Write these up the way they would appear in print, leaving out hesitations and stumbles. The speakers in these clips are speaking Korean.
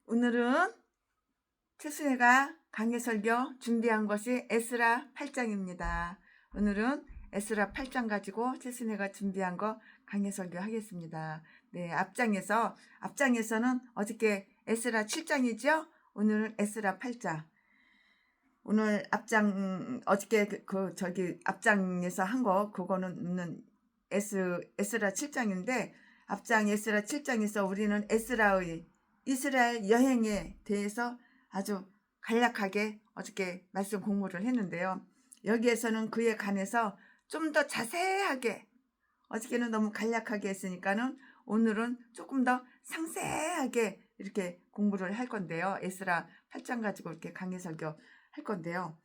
오늘은 최순혜가 강해 설교 준비한 것이 에스라 8장입니다. 오늘은 에스라 8장 가지고 최순혜가 준비한 거 강해 설교 하겠습니다. 네, 앞장에서는 어저께 에스라 7장이죠? 오늘은 에스라 8장. 오늘 어저께 앞장에서 한 거, 그거는 에스라 7장인데, 앞장 에스라 7장에서 우리는 에스라의 이스라엘 여행에 대해서 아주 간략하게 어저께 말씀 공부를 했는데요. 여기에서는 그에 관해서 좀 더 자세하게, 어저께는 너무 간략하게 했으니까는 오늘은 조금 더 상세하게 이렇게 공부를 할 건데요. 에스라 8장 가지고 이렇게 강해 설교 할 건데요.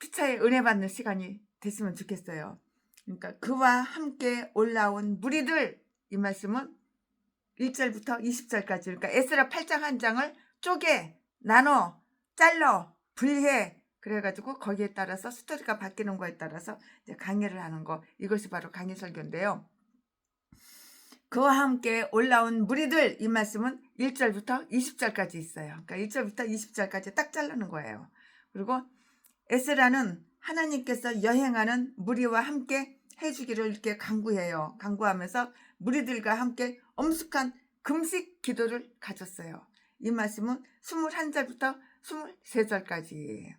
피차의 은혜 받는 시간이 됐으면 좋겠어요. 그러니까 그와 함께 올라온 무리들, 이 말씀은 1절부터 20절까지, 그러니까 에스라 8장 한 장을 쪼개 나눠 잘라 분리해, 그래가지고 거기에 따라서 스토리가 바뀌는 거에 따라서 이제 강해를 하는 거, 이것이 바로 강해 설교인데요. 그와 함께 올라온 무리들, 이 말씀은 1절부터 20절까지 있어요. 그러니까 1절부터 20절까지 딱 자르는 거예요. 그리고 에스라는 하나님께서 여행하는 무리와 함께 해주기를 이렇게 강구해요. 강구하면서 무리들과 함께 엄숙한 금식 기도를 가졌어요. 이 말씀은 21절부터 23절까지.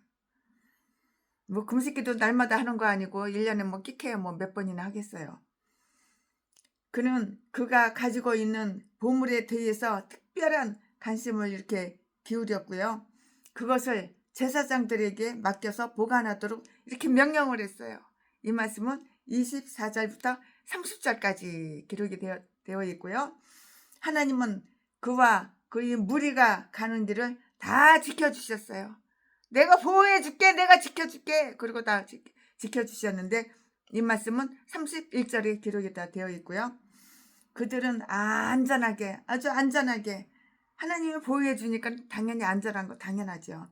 뭐 금식 기도 날마다 하는 거 아니고 1년에 뭐 끼케야 뭐 몇 번이나 하겠어요. 그가 가지고 있는 보물에 대해서 특별한 관심을 이렇게 기울였고요. 그것을 제사장들에게 맡겨서 보관하도록 이렇게 명령을 했어요. 이 말씀은 24절부터 30절까지 기록이 되어 있고요. 하나님은 그와 그의 무리가 가는 길을 다 지켜주셨어요. 내가 보호해줄게, 내가 지켜줄게. 그리고 다 지켜주셨는데, 이 말씀은 31절에 기록이 다 되어 있고요. 그들은 안전하게, 아주 안전하게, 하나님이 보호해 주니까 당연히 안전한 거 당연하죠.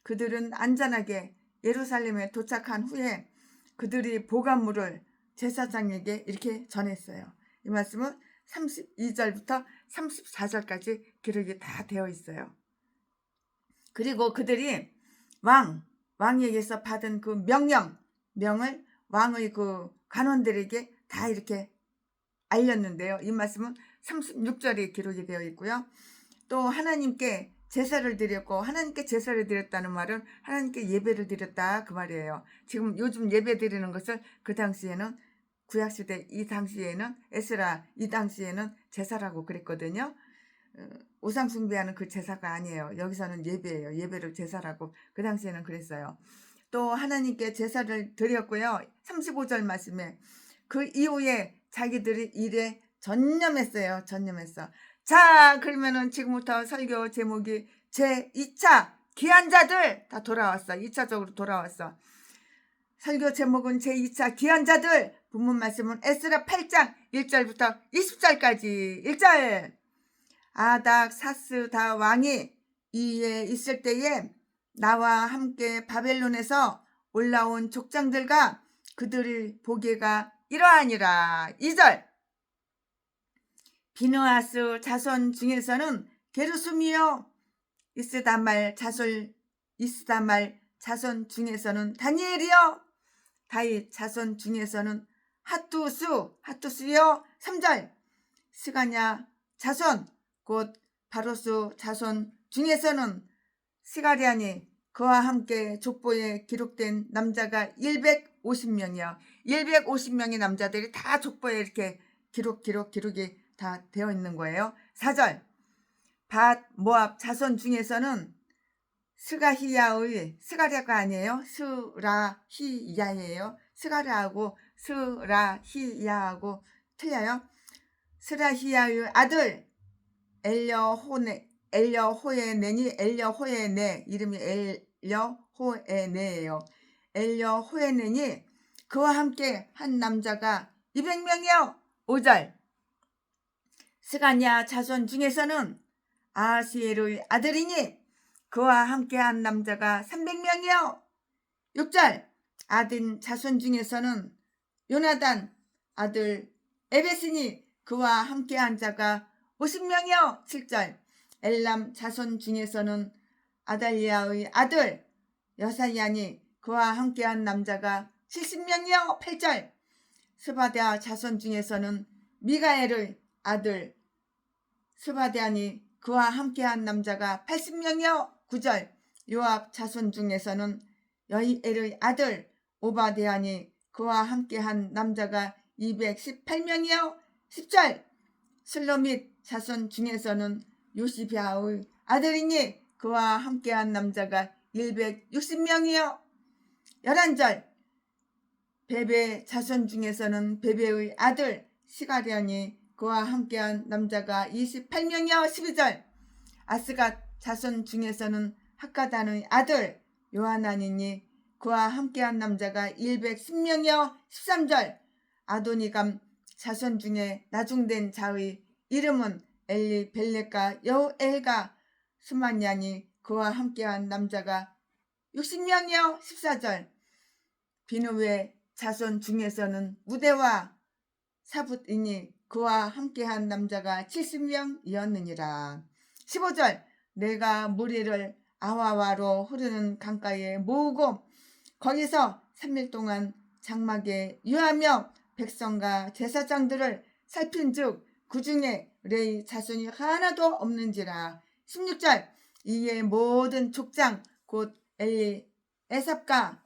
그들은 안전하게 예루살렘에 도착한 후에 그들이 보관물을 제사장에게 이렇게 전했어요. 이 말씀은 32절부터 34절까지 기록이 다 되어 있어요. 그리고 그들이 왕에게서 받은 그 명을 왕의 그 관원들에게 다 이렇게 알렸는데요. 이 말씀은 36절에 기록이 되어 있고요. 또 하나님께 제사를 드렸고, 하나님께 제사를 드렸다는 말은 하나님께 예배를 드렸다, 그 말이에요. 지금 요즘 예배 드리는 것을 그 당시에는, 구약시대 이 당시에는, 에스라 이 당시에는 제사라고 그랬거든요. 우상 숭배하는 그 제사가 아니에요. 여기서는 예배예요. 예배를 제사라고 그 당시에는 그랬어요. 또 하나님께 제사를 드렸고요. 35절 말씀에 그 이후에 자기들이 일에 전념했어요. 자, 그러면은 지금부터 설교 제목이 제2차 귀한 자들 다 돌아왔어. 2차적으로 돌아왔어. 설교 제목은 제2차 귀한 자들. 본문 말씀은 에스라 8장 1절부터 20절까지. 1절. 아닥사스다 왕이 이에 있을 때에 나와 함께 바벨론에서 올라온 족장들과 그들의 보게가 이러하니라. 2절. 비느하스 자손 중에서는 게르솜이요, 이스다말 자손 중에서는 다니엘이요, 다윗 자손 중에서는 하투스요. 3절. 스가냐 자손 곧 바로스 자손 중에서는 스가랴니 그와 함께 족보에 기록된 남자가 150명이요. 150명의 남자들이 다 족보에 이렇게 기록이 다 되어 있는 거예요. 4절. 밧 모압 자손 중에서는 스가랴가 아니에요. 스라히야예요. 스가랴하고 스라히야하고 틀려요. 스라히야의 아들 엘여호에네, 이름이 엘여호에네예요. 엘여호에네니 그와 함께 한 남자가 200명이요. 5절. 스가냐 자손 중에서는 아하시엘의 아들이니 그와 함께 한 남자가 300명이요. 6절. 아딘 자손 중에서는 요나단 아들 에베스니 그와 함께 한 자가 50명이요. 7절. 엘람 자손 중에서는 아달리아의 아들 여사야니 그와 함께한 남자가 70명이요 8절. 스바랴 자손 중에서는 미가엘의 아들 스바랴니 그와 함께한 남자가 80명이요 9절. 요압 자손 중에서는 여히엘의 아들 오바데아니 그와 함께한 남자가 218명이요 10절. 슬로밋 자손 중에서는 요시비아의 아들이니 그와 함께한 남자가 160명이요 11절. 베베 자손 중에서는 베베의 아들 시가랴니 그와 함께한 남자가 28명이요 12절. 아스갓 자손 중에서는 학가단의 아들 요하나니니 그와 함께한 남자가 110명이요 13절. 아도니감 자손 중에 나중된 자의 이름은 엘리 벨렉과 여우엘과 스마냐니 그와 함께한 남자가 60명이요 14절. 비누의 자손 중에서는 무대와 사붓이니 그와 함께한 남자가 70명이었느니라. 15절. 내가 무리를 아와와로 흐르는 강가에 모으고 거기서 3일 동안 장막에 유하며 백성과 제사장들을 살핀즉 그 중에 레위 자손이 하나도 없는지라. 16절. 이에 모든 족장 곧 엘리 에삽과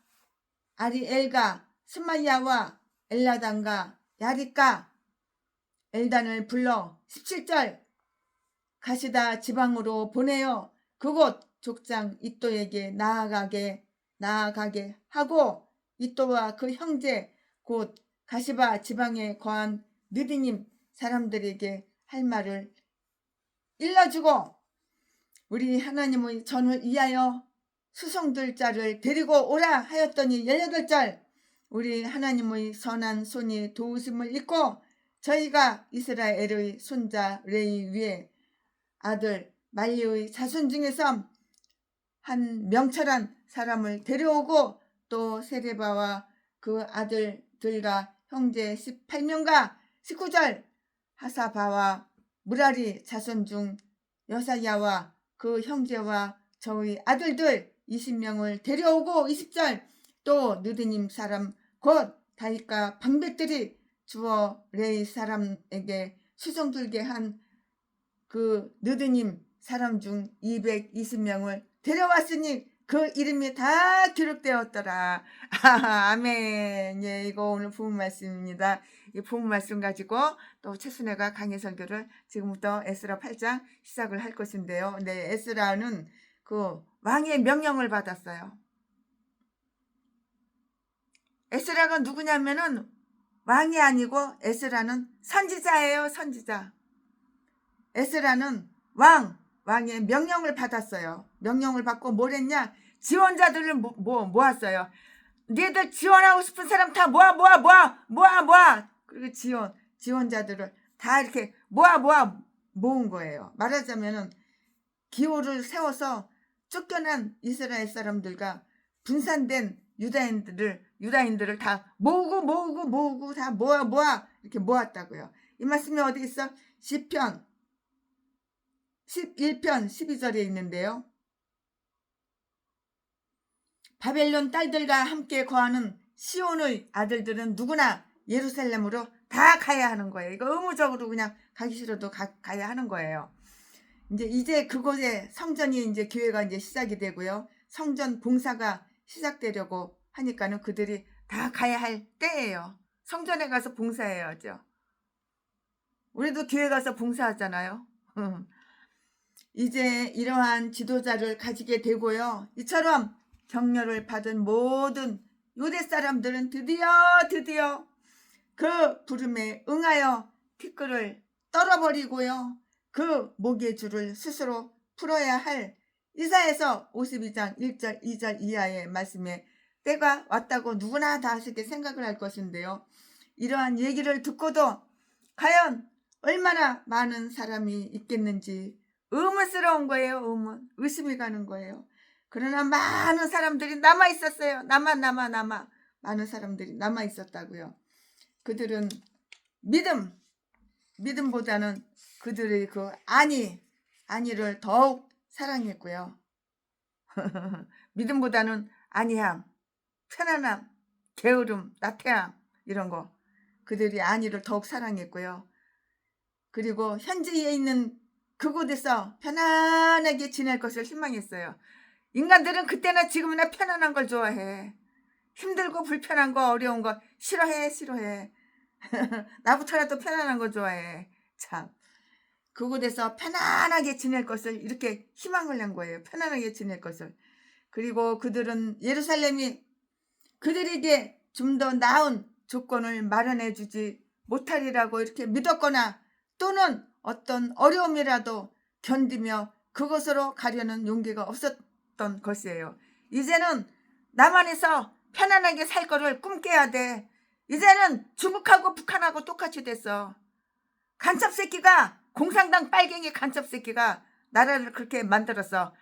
아리엘과 스마야와 엘라단과 야릿과 엘단을 불러 17절. 가시다 지방으로 보내어 그곳 족장 이또에게 나아가게 하고 이또와 그 형제 곧 가시바 지방에 거한 느디님 사람들에게 할 말을 일러주고 우리 하나님의 전을 위하여 수송들 자를 데리고 오라 하였더니 18절. 우리 하나님의 선한 손이 도우심을 입고 저희가 이스라엘의 손자 레위 위에 아들 말리의 자손 중에서 한 명철한 사람을 데려오고 또 세레바와 그 아들들과 형제 18명과 19절. 하사바와 무라리 자손 중 여사야와 그 형제와 저의 아들들 20명을 데려오고 20절. 또 느드님 사람 곧 다윗과 방백들이 주어 레이 사람에게 수송 들게 한 그 느드님 사람 중 220명을 데려왔으니 그 이름이 다 기록되었더라. 아멘. 예, 이거 오늘 부문 말씀입니다. 이 부문 말씀 가지고 또 최순애가 강해 설교를 지금부터 에스라 8장 시작을 할 것인데요. 네, 에스라는 그 왕의 명령을 받았어요. 에스라가 누구냐면은 왕이 아니고 에스라는 선지자예요. 선지자. 에스라는 왕의 명령을 받았어요. 명령을 받고 뭘 했냐? 지원자들을 모았어요. 니들 지원하고 싶은 사람 다 모아. 그리고 지원자들을 다 이렇게 모은 거예요. 말하자면은 기호를 세워서 쫓겨난 이스라엘 사람들과 분산된 유다인들을 다 모으고 다 모아 이렇게 모았다고요. 이 말씀이 어디 있어? 시편 11편 12절에 있는데요. 바벨론 딸들과 함께 거하는 시온의 아들들은 누구나 예루살렘으로 다 가야 하는 거예요. 이거 의무적으로 그냥 가기 싫어도 가야 하는 거예요. 이제 그곳에 성전이 이제 교회가 이제 시작이 되고요. 성전 봉사가 시작되려고 하니까는 그들이 다 가야 할 때예요. 성전에 가서 봉사해야죠. 우리도 교회 가서 봉사하잖아요. 이제 이러한 지도자를 가지게 되고요. 이처럼 격려를 받은 모든 유대 사람들은 드디어 그 부름에 응하여 티끌을 떨어버리고요. 그 목의 줄을 스스로 풀어야 할 이사야서 52장 1절 2절 이하의 말씀에 때가 왔다고 누구나 다 쉽게 생각을 할 것인데요. 이러한 얘기를 듣고도 과연 얼마나 많은 사람이 있겠는지 의문스러운 거예요. 의심이 가는 거예요. 그러나 많은 사람들이 남아 있었어요. 많은 사람들이 남아 있었다고요. 그들은 믿음보다는 그들의 그 안위, 안위를 더욱 사랑했고요. 믿음보다는 안위함, 편안함, 게으름, 나태함 이런 거 그들이 안위를 더욱 사랑했고요. 그리고 현지에 있는 그곳에서 편안하게 지낼 것을 희망했어요. 인간들은 그때나 지금이나 편안한 걸 좋아해. 힘들고 불편한 거 어려운 거 싫어해. 나부터라도 편안한 거 좋아해. 참 그곳에서 편안하게 지낼 것을 이렇게 희망을 한 거예요. 편안하게 지낼 것을. 그리고 그들은 예루살렘이 그들에게 좀 더 나은 조건을 마련해 주지 못하리라고 이렇게 믿었거나 또는 어떤 어려움이라도 견디며 그곳으로 가려는 용기가 없었던 것이에요. 이제는 남한에서 편안하게 살 거를 꿈꿔야 돼. 이제는 중국하고 북한하고 똑같이 됐어. 간첩새끼가 공산당 빨갱이 간첩새끼가 나라를 그렇게 만들었어.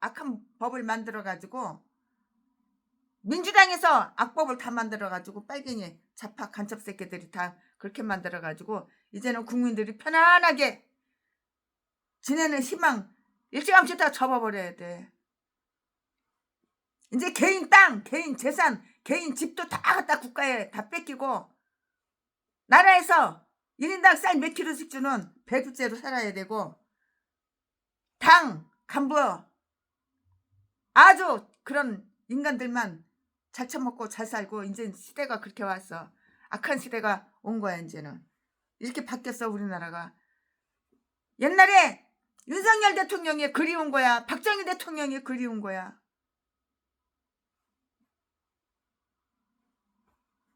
악한 법을 만들어가지고 민주당에서 악법을 다 만들어가지고 빨갱이 좌파 간첩새끼들이 다 그렇게 만들어가지고 이제는 국민들이 편안하게 지내는 희망 일찌감치 다 접어버려야 돼. 이제 개인 땅, 개인 재산, 개인 집도 다 갖다 국가에 다 뺏기고 나라에서 1인당 쌀 몇 킬로씩 주는 배급제로 살아야 되고 당, 간부 아주 그런 인간들만 잘 처먹고 잘 살고 이제 시대가 그렇게 왔어. 악한 시대가 온 거야. 이제는 이렇게 바뀌었어 우리나라가. 옛날에 윤석열 대통령이 그리운 거야. 박정희 대통령이 그리운 거야.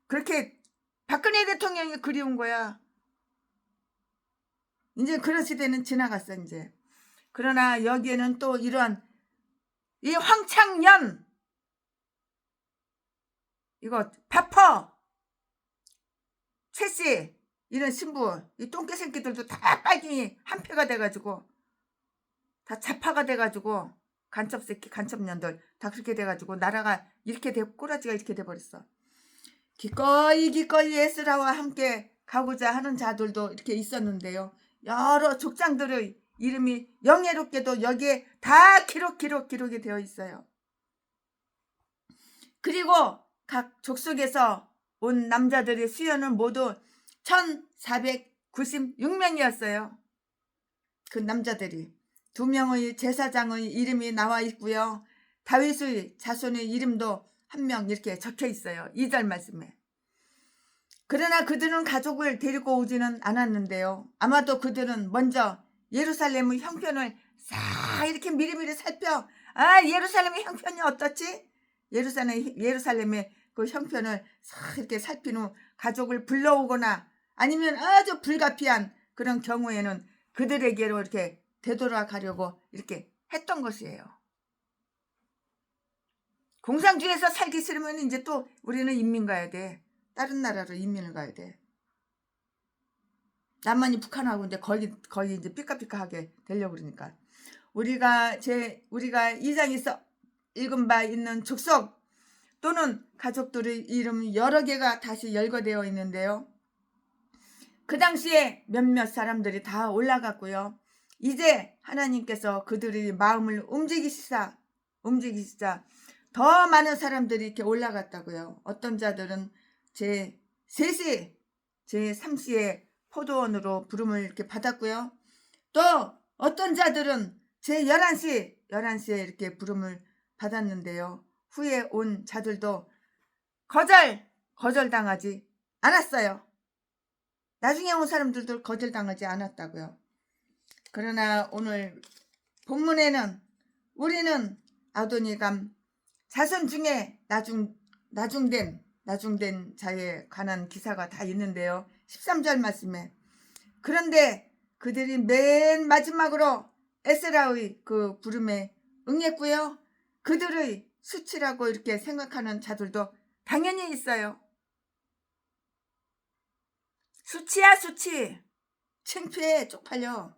그렇게 박근혜 대통령이 그리운 거야. 이제 그런 시대는 지나갔어 이제. 그러나 여기에는 또 이러한 이 황창년 이거 파퍼 최씨 이런 신부 이 똥개 새끼들도 다 빨갱이 한패가 돼가지고 다 좌파가 돼가지고 간첩새끼 간첩년들 다 그렇게 돼가지고 나라가 이렇게 돼 꼬라지가 이렇게 돼버렸어. 기꺼이 에스라와 함께 가고자 하는 자들도 이렇게 있었는데요. 여러 족장들의 이름이 영예롭게도 여기에 다 기록이 되어 있어요. 그리고 각 족속에서 온 남자들의 수연은 모두 1496명이었어요. 그 남자들이 2명의 제사장의 이름이 나와 있고요. 다윗의 자손의 이름도 1명 이렇게 적혀 있어요. 2절 말씀에. 그러나 그들은 가족을 데리고 오지는 않았는데요. 아마도 그들은 먼저 예루살렘의 형편을 싹 이렇게 미리미리 살펴 예루살렘의 형편이 어떻지? 예루살렘의 그 형편을 싹 이렇게 살핀 후 가족을 불러오거나 아니면 아주 불가피한 그런 경우에는 그들에게로 이렇게 되돌아가려고 이렇게 했던 것이에요. 공산주의에서 살기 싫으면 이제 또 우리는 인민 가야 돼. 다른 나라로 인민을 가야 돼. 남한이 북한하고 이제 거의 이제 삐까삐까하게 되려고 그러니까. 우리가 2장에서 읽은 바 있는 족속 또는 가족들의 이름 여러 개가 다시 열거되어 있는데요. 그 당시에 몇몇 사람들이 다 올라갔고요. 이제 하나님께서 그들의 마음을 움직이시자 더 많은 사람들이 이렇게 올라갔다고요. 어떤 자들은 제3시, 제3시의 포도원으로 부름을 이렇게 받았고요. 또 어떤 자들은 제11시에 이렇게 부름을 받았는데요. 후에 온 자들도 거절당하지 않았어요. 나중에 온 사람들도 거절당하지 않았다고요. 그러나 오늘 본문에는 우리는 아도니감 자손 중에 나중된 자에 관한 기사가 다 있는데요. 13절 말씀에 그런데 그들이 맨 마지막으로 에스라의 그 부름에 응했고요. 그들의 수치라고 이렇게 생각하는 자들도 당연히 있어요. 수치야 수치. 창피해 쪽팔려.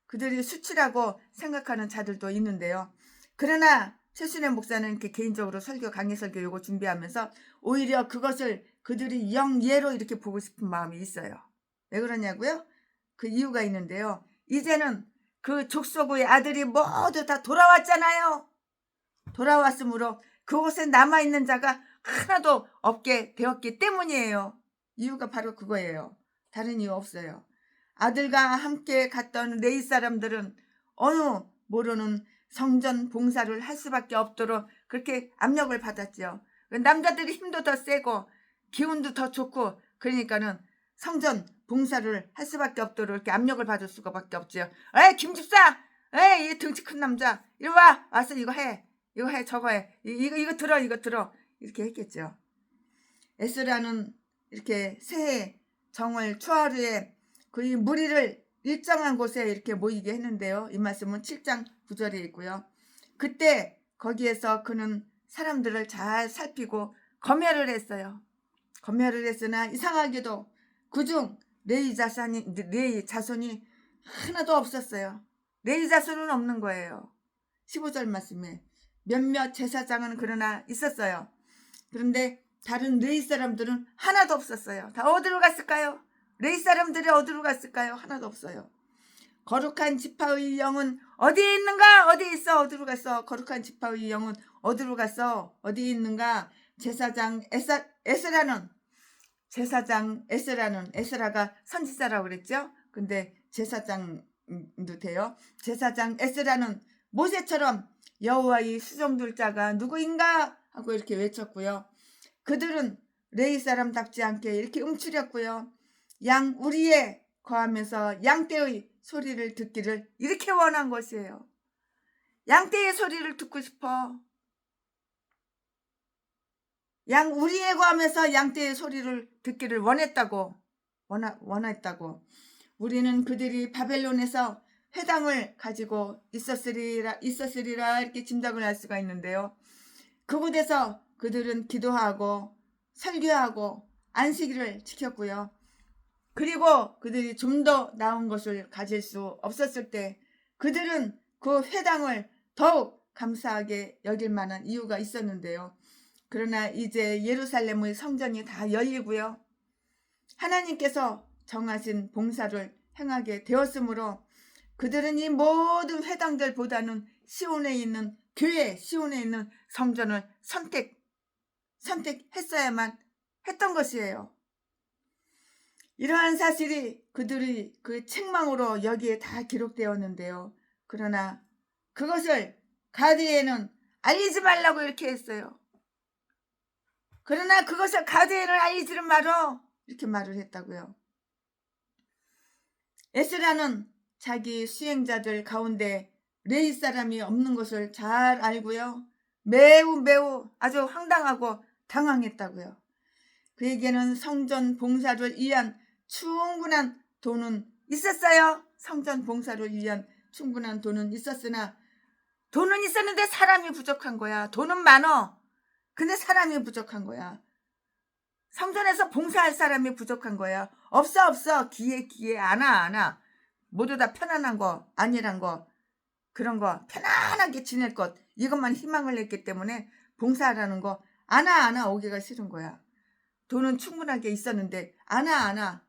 그들이 수치라고 생각하는 자들도 있는데요. 그러나 최순애 목사는 이렇게 개인적으로 강의 설교 요거 준비하면서 오히려 그것을 그들이 영예로 이렇게 보고 싶은 마음이 있어요. 왜 그러냐고요? 그 이유가 있는데요. 이제는 그 족속의 아들이 모두 다 돌아왔잖아요. 돌아왔으므로 그곳에 남아있는 자가 하나도 없게 되었기 때문이에요. 이유가 바로 그거예요. 다른 이유 없어요. 아들과 함께 갔던 레위 사람들은 어느 모르는 성전 봉사를 할 수밖에 없도록 그렇게 압력을 받았죠. 남자들이 힘도 더 세고 기운도 더 좋고 그러니까는 성전 봉사를 할 수밖에 없도록 이렇게 압력을 받을 수밖에 없죠. 에이 김집사, 에이 이 등치 큰 남자, 이리 와, 와서 이거 해, 저거 해, 이거 들어 이렇게 했겠죠. 에스라는 이렇게 새해 정월 초하루에 그 무리를 일정한 곳에 이렇게 모이게 했는데요. 이 말씀은 7장 9절에 있고요. 그때 거기에서 그는 사람들을 잘 살피고 검열을 했어요. 검열을 했으나 이상하게도 그중 레위 자손이 하나도 없었어요. 레위 자손은 없는 거예요. 15절 말씀에 몇몇 제사장은 그러나 있었어요. 그런데 다른 레위 사람들은 하나도 없었어요. 다 어디로 갔을까요? 레위 사람들이 어디로 갔을까요? 하나도 없어요. 거룩한 지파의 영은 어디에 있는가? 어디에 있어? 어디로 갔어? 거룩한 지파의 영은 어디로 갔어? 어디에 있는가? 제사장 에스라가 선지자라고 그랬죠? 근데 제사장도 돼요. 제사장 에스라는 모세처럼 여호와의 수종들 자가 누구인가? 하고 이렇게 외쳤고요. 그들은 레위 사람답지 않게 이렇게 움츠렸고요. 양 우리에 거하면서 양떼의 소리를 듣기를 이렇게 원한 것이에요. 양떼의 소리를 듣고 싶어. 양 우리에 거하면서 양떼의 소리를 듣기를 원했다고. 우리는 그들이 바벨론에서 회당을 가지고 있었으리라 이렇게 짐작을 할 수가 있는데요. 그곳에서 그들은 기도하고 설교하고 안식일을 지켰고요. 그리고 그들이 좀 더 나은 것을 가질 수 없었을 때 그들은 그 회당을 더욱 감사하게 여길 만한 이유가 있었는데요. 그러나 이제 예루살렘의 성전이 다 열리고요. 하나님께서 정하신 봉사를 행하게 되었으므로 그들은 이 모든 회당들보다는 시온에 있는 교회, 시온에 있는 성전을 선택했어야만 했던 것이에요. 이러한 사실이 그들의 그 책망으로 여기에 다 기록되었는데요. 그러나 그것을 가드에는 알리지 말라고 이렇게 했어요. 그러나 그것을 가드에는 알리지를 말어 이렇게 말을 했다고요. 에스라는 자기 수행자들 가운데 레위 사람이 없는 것을 잘 알고요. 매우 아주 황당하고 당황했다고요. 그에게는 성전 봉사를 위한 충분한 돈은 있었어요. 성전 봉사를 위한 충분한 돈은 있었으나 돈은 있었는데 사람이 부족한 거야. 돈은 많어. 근데 사람이 부족한 거야. 성전에서 봉사할 사람이 부족한 거야. 없어. 기회 안 와. 모두 다 편안한 거, 아니란 거, 그런 거, 편안하게 지낼 것, 이것만 희망을 했기 때문에 봉사하라는 거 안 와. 오기가 싫은 거야. 돈은 충분하게 있었는데 안 와.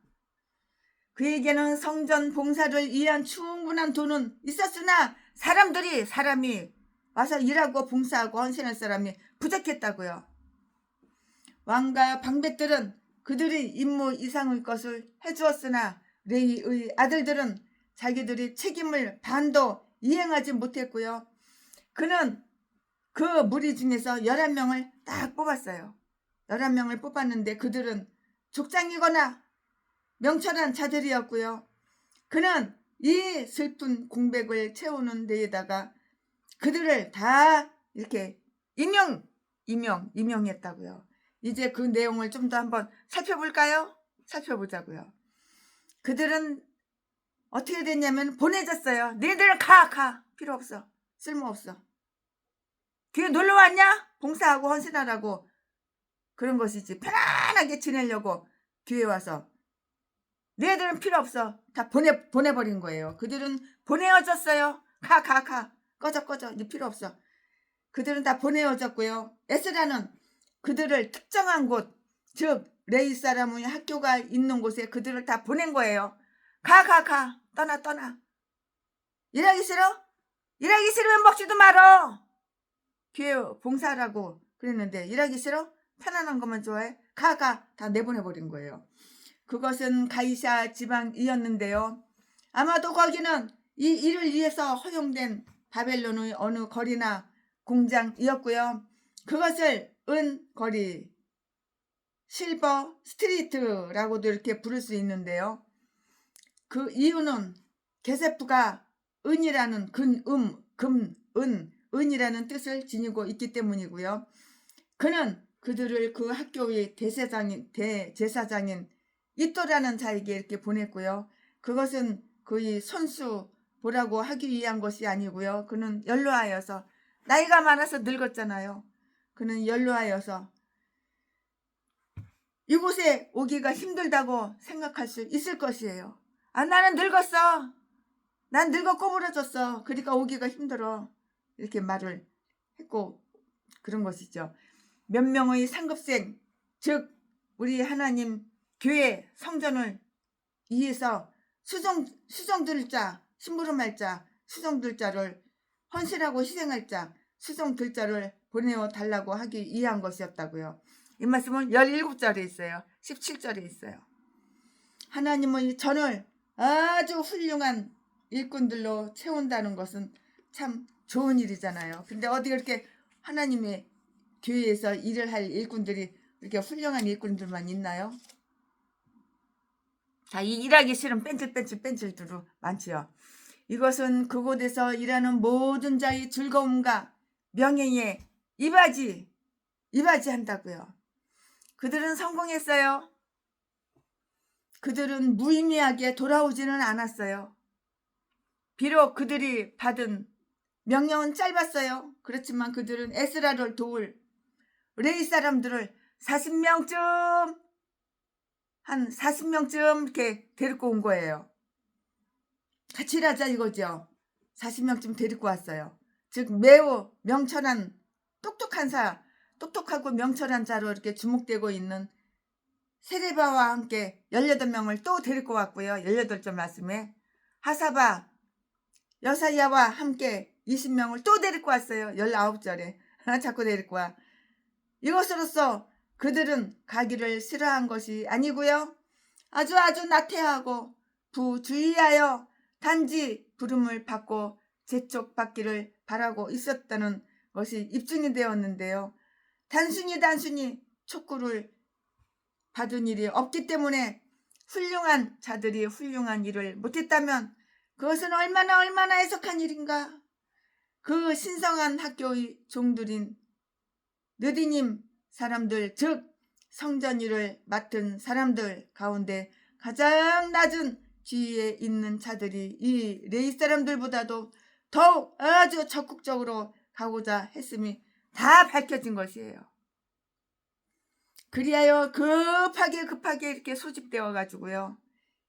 그에게는 성전 봉사를 위한 충분한 돈은 있었으나 사람이 와서 일하고 봉사하고 헌신할 사람이 부족했다고요. 왕과 방백들은 그들의 임무 이상의 것을 해주었으나 레위의 아들들은 자기들이 책임을 반도 이행하지 못했고요. 그는 그 무리 중에서 11명을 딱 뽑았어요. 11명을 뽑았는데 그들은 족장이거나 명철한 자들이었고요. 그는 이 슬픈 공백을 채우는 데에다가 그들을 다 이렇게 임명했다고요. 이제 그 내용을 좀 더 한번 살펴볼까요? 살펴보자고요. 그들은 어떻게 됐냐면 보내졌어요. 너희들은 가. 필요 없어. 쓸모없어. 교회 놀러 왔냐? 봉사하고 헌신하라고. 그런 것이지. 편안하게 지내려고 교회 와서. 너희들은 필요 없어. 다 보내버린 거예요. 그들은 보내어졌어요. 가. 꺼져. 이제 필요 없어. 그들은 다 보내어졌고요. 에스라는 그들을 특정한 곳, 즉 레위 사람의 학교가 있는 곳에 그들을 다 보낸 거예요. 가. 떠나. 일하기 싫어? 일하기 싫으면 먹지도 말어. 교회 봉사하라고 그랬는데 일하기 싫어? 편안한 것만 좋아해? 가 다 내보내버린 거예요. 그것은 가이사 지방이었는데요. 아마도 거기는 이 일을 위해서 허용된 바벨론의 어느 거리나 공장이었고요. 그것을 은거리, 실버 스트리트라고도 이렇게 부를 수 있는데요. 그 이유는 게세프가 은이라는 은이라는 뜻을 지니고 있기 때문이고요. 그는 그들을 그 학교의 대제사장인 이또라는 자에게 이렇게 보냈고요. 그것은 그의 손수 보라고 하기 위한 것이 아니고요. 그는 연로하여서 나이가 많아서 늙었잖아요. 그는 연로하여서 이곳에 오기가 힘들다고 생각할 수 있을 것이에요. 나는 늙었어. 난 늙어 꼬부러졌어. 그러니까 오기가 힘들어. 이렇게 말을 했고 그런 것이죠. 몇 명의 상급생, 즉 우리 하나님 교회 성전을 위해서 수정들 자, 심부름할 자, 수정들 자를 헌신하고 희생할 자, 수정들 자를 보내어 달라고 하기 위한 것이었다고요. 이 말씀은 17절에 있어요. 17절에 있어요. 하나님의 전을 아주 훌륭한 일꾼들로 채운다는 것은 참 좋은 일이잖아요. 근데 어디 그렇게 하나님의 교회에서 일을 할 일꾼들이 이렇게 훌륭한 일꾼들만 있나요? 자, 이 일하기 싫은 뺀질뺀질들도 많지요. 이것은 그곳에서 일하는 모든 자의 즐거움과 명예에 이바지한다고요. 그들은 성공했어요. 그들은 무의미하게 돌아오지는 않았어요. 비록 그들이 받은 명령은 짧았어요. 그렇지만 그들은 에스라를 도울 레위 사람들을 40명쯤 이렇게 데리고 온 거예요. 같이 일하자 이거죠. 40명쯤 데리고 왔어요. 즉 매우 명철한 똑똑하고 명철한 자로 이렇게 주목되고 있는 세레바와 함께 18명을 또 데리고 왔고요. 18절 말씀에 하사바 여사야와 함께 20명을 또 데리고 왔어요. 19절에 자꾸 데리고 와. 이것으로써 그들은 가기를 싫어한 것이 아니고요. 아주 나태하고 부주의하여 단지 부름을 받고 재촉받기를 바라고 있었다는 것이 입증이 되었는데요. 단순히 촉구를 받은 일이 없기 때문에 훌륭한 자들이 훌륭한 일을 못했다면 그것은 얼마나 해석한 일인가. 그 신성한 학교의 종들인 느디님 사람들, 즉 성전 일을 맡은 사람들 가운데 가장 낮은 지위에 있는 자들이 이 레위 사람들보다도 더욱 아주 적극적으로 가고자 했음이 다 밝혀진 것이에요. 그리하여 급하게 이렇게 소집되어 가지고요.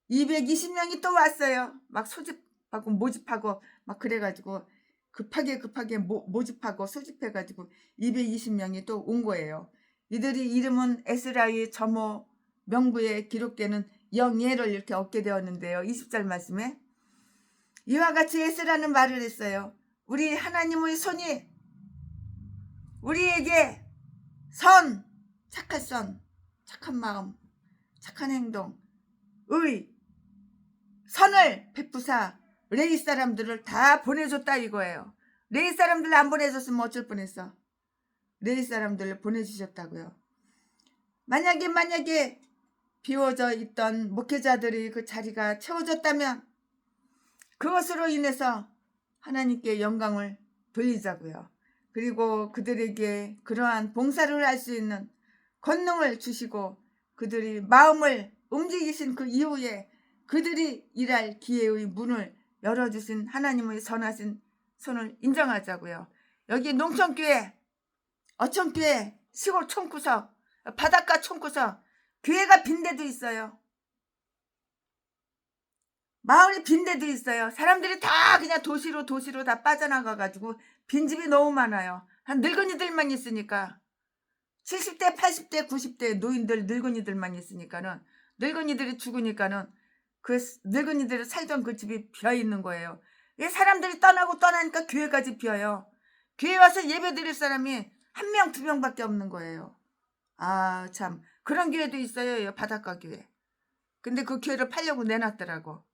220명이 또 왔어요. 막 소집하고 모집하고 막 그래가지고 급하게 모집하고 소집해가지고 220명이 또 온 거예요. 이들이 이름은 에스라의 점호 명부에 기록되는 영예를 이렇게 얻게 되었는데요. 20절 말씀에 이와 같이 에스라는 말을 했어요. 우리 하나님의 손이 우리에게 착한 마음, 착한 행동, 선을 베푸사 레위 사람들을 다 보내줬다 이거예요. 레위 사람들 안 보내줬으면 어쩔 뻔했어. 레위 사람들을 보내주셨다고요. 만약에 비워져 있던 목회자들이 그 자리가 채워졌다면 그것으로 인해서 하나님께 영광을 돌리자고요. 그리고 그들에게 그러한 봉사를 할 수 있는 권능을 주시고 그들이 마음을 움직이신 그 이후에 그들이 일할 기회의 문을 열어주신 하나님의 선하신 손을 인정하자고요. 여기 농촌교회, 어촌교회, 시골 촌구석, 바닷가 촌구석, 교회가 빈 데도 있어요. 마을이 빈 데도 있어요. 사람들이 다 그냥 도시로 다 빠져나가가지고 빈집이 너무 많아요. 한 늙은이들만 있으니까 70대, 80대, 90대 노인들 늙은이들만 있으니까는 늙은이들이 죽으니까는 그 늙은이들이 살던 그 집이 비어 있는 거예요. 사람들이 떠나니까 교회까지 비어요. 교회 와서 예배 드릴 사람이 1명, 2명밖에 없는 거예요. 아, 참. 그런 교회도 있어요. 바닷가 교회. 근데 그 교회를 팔려고 내놨더라고.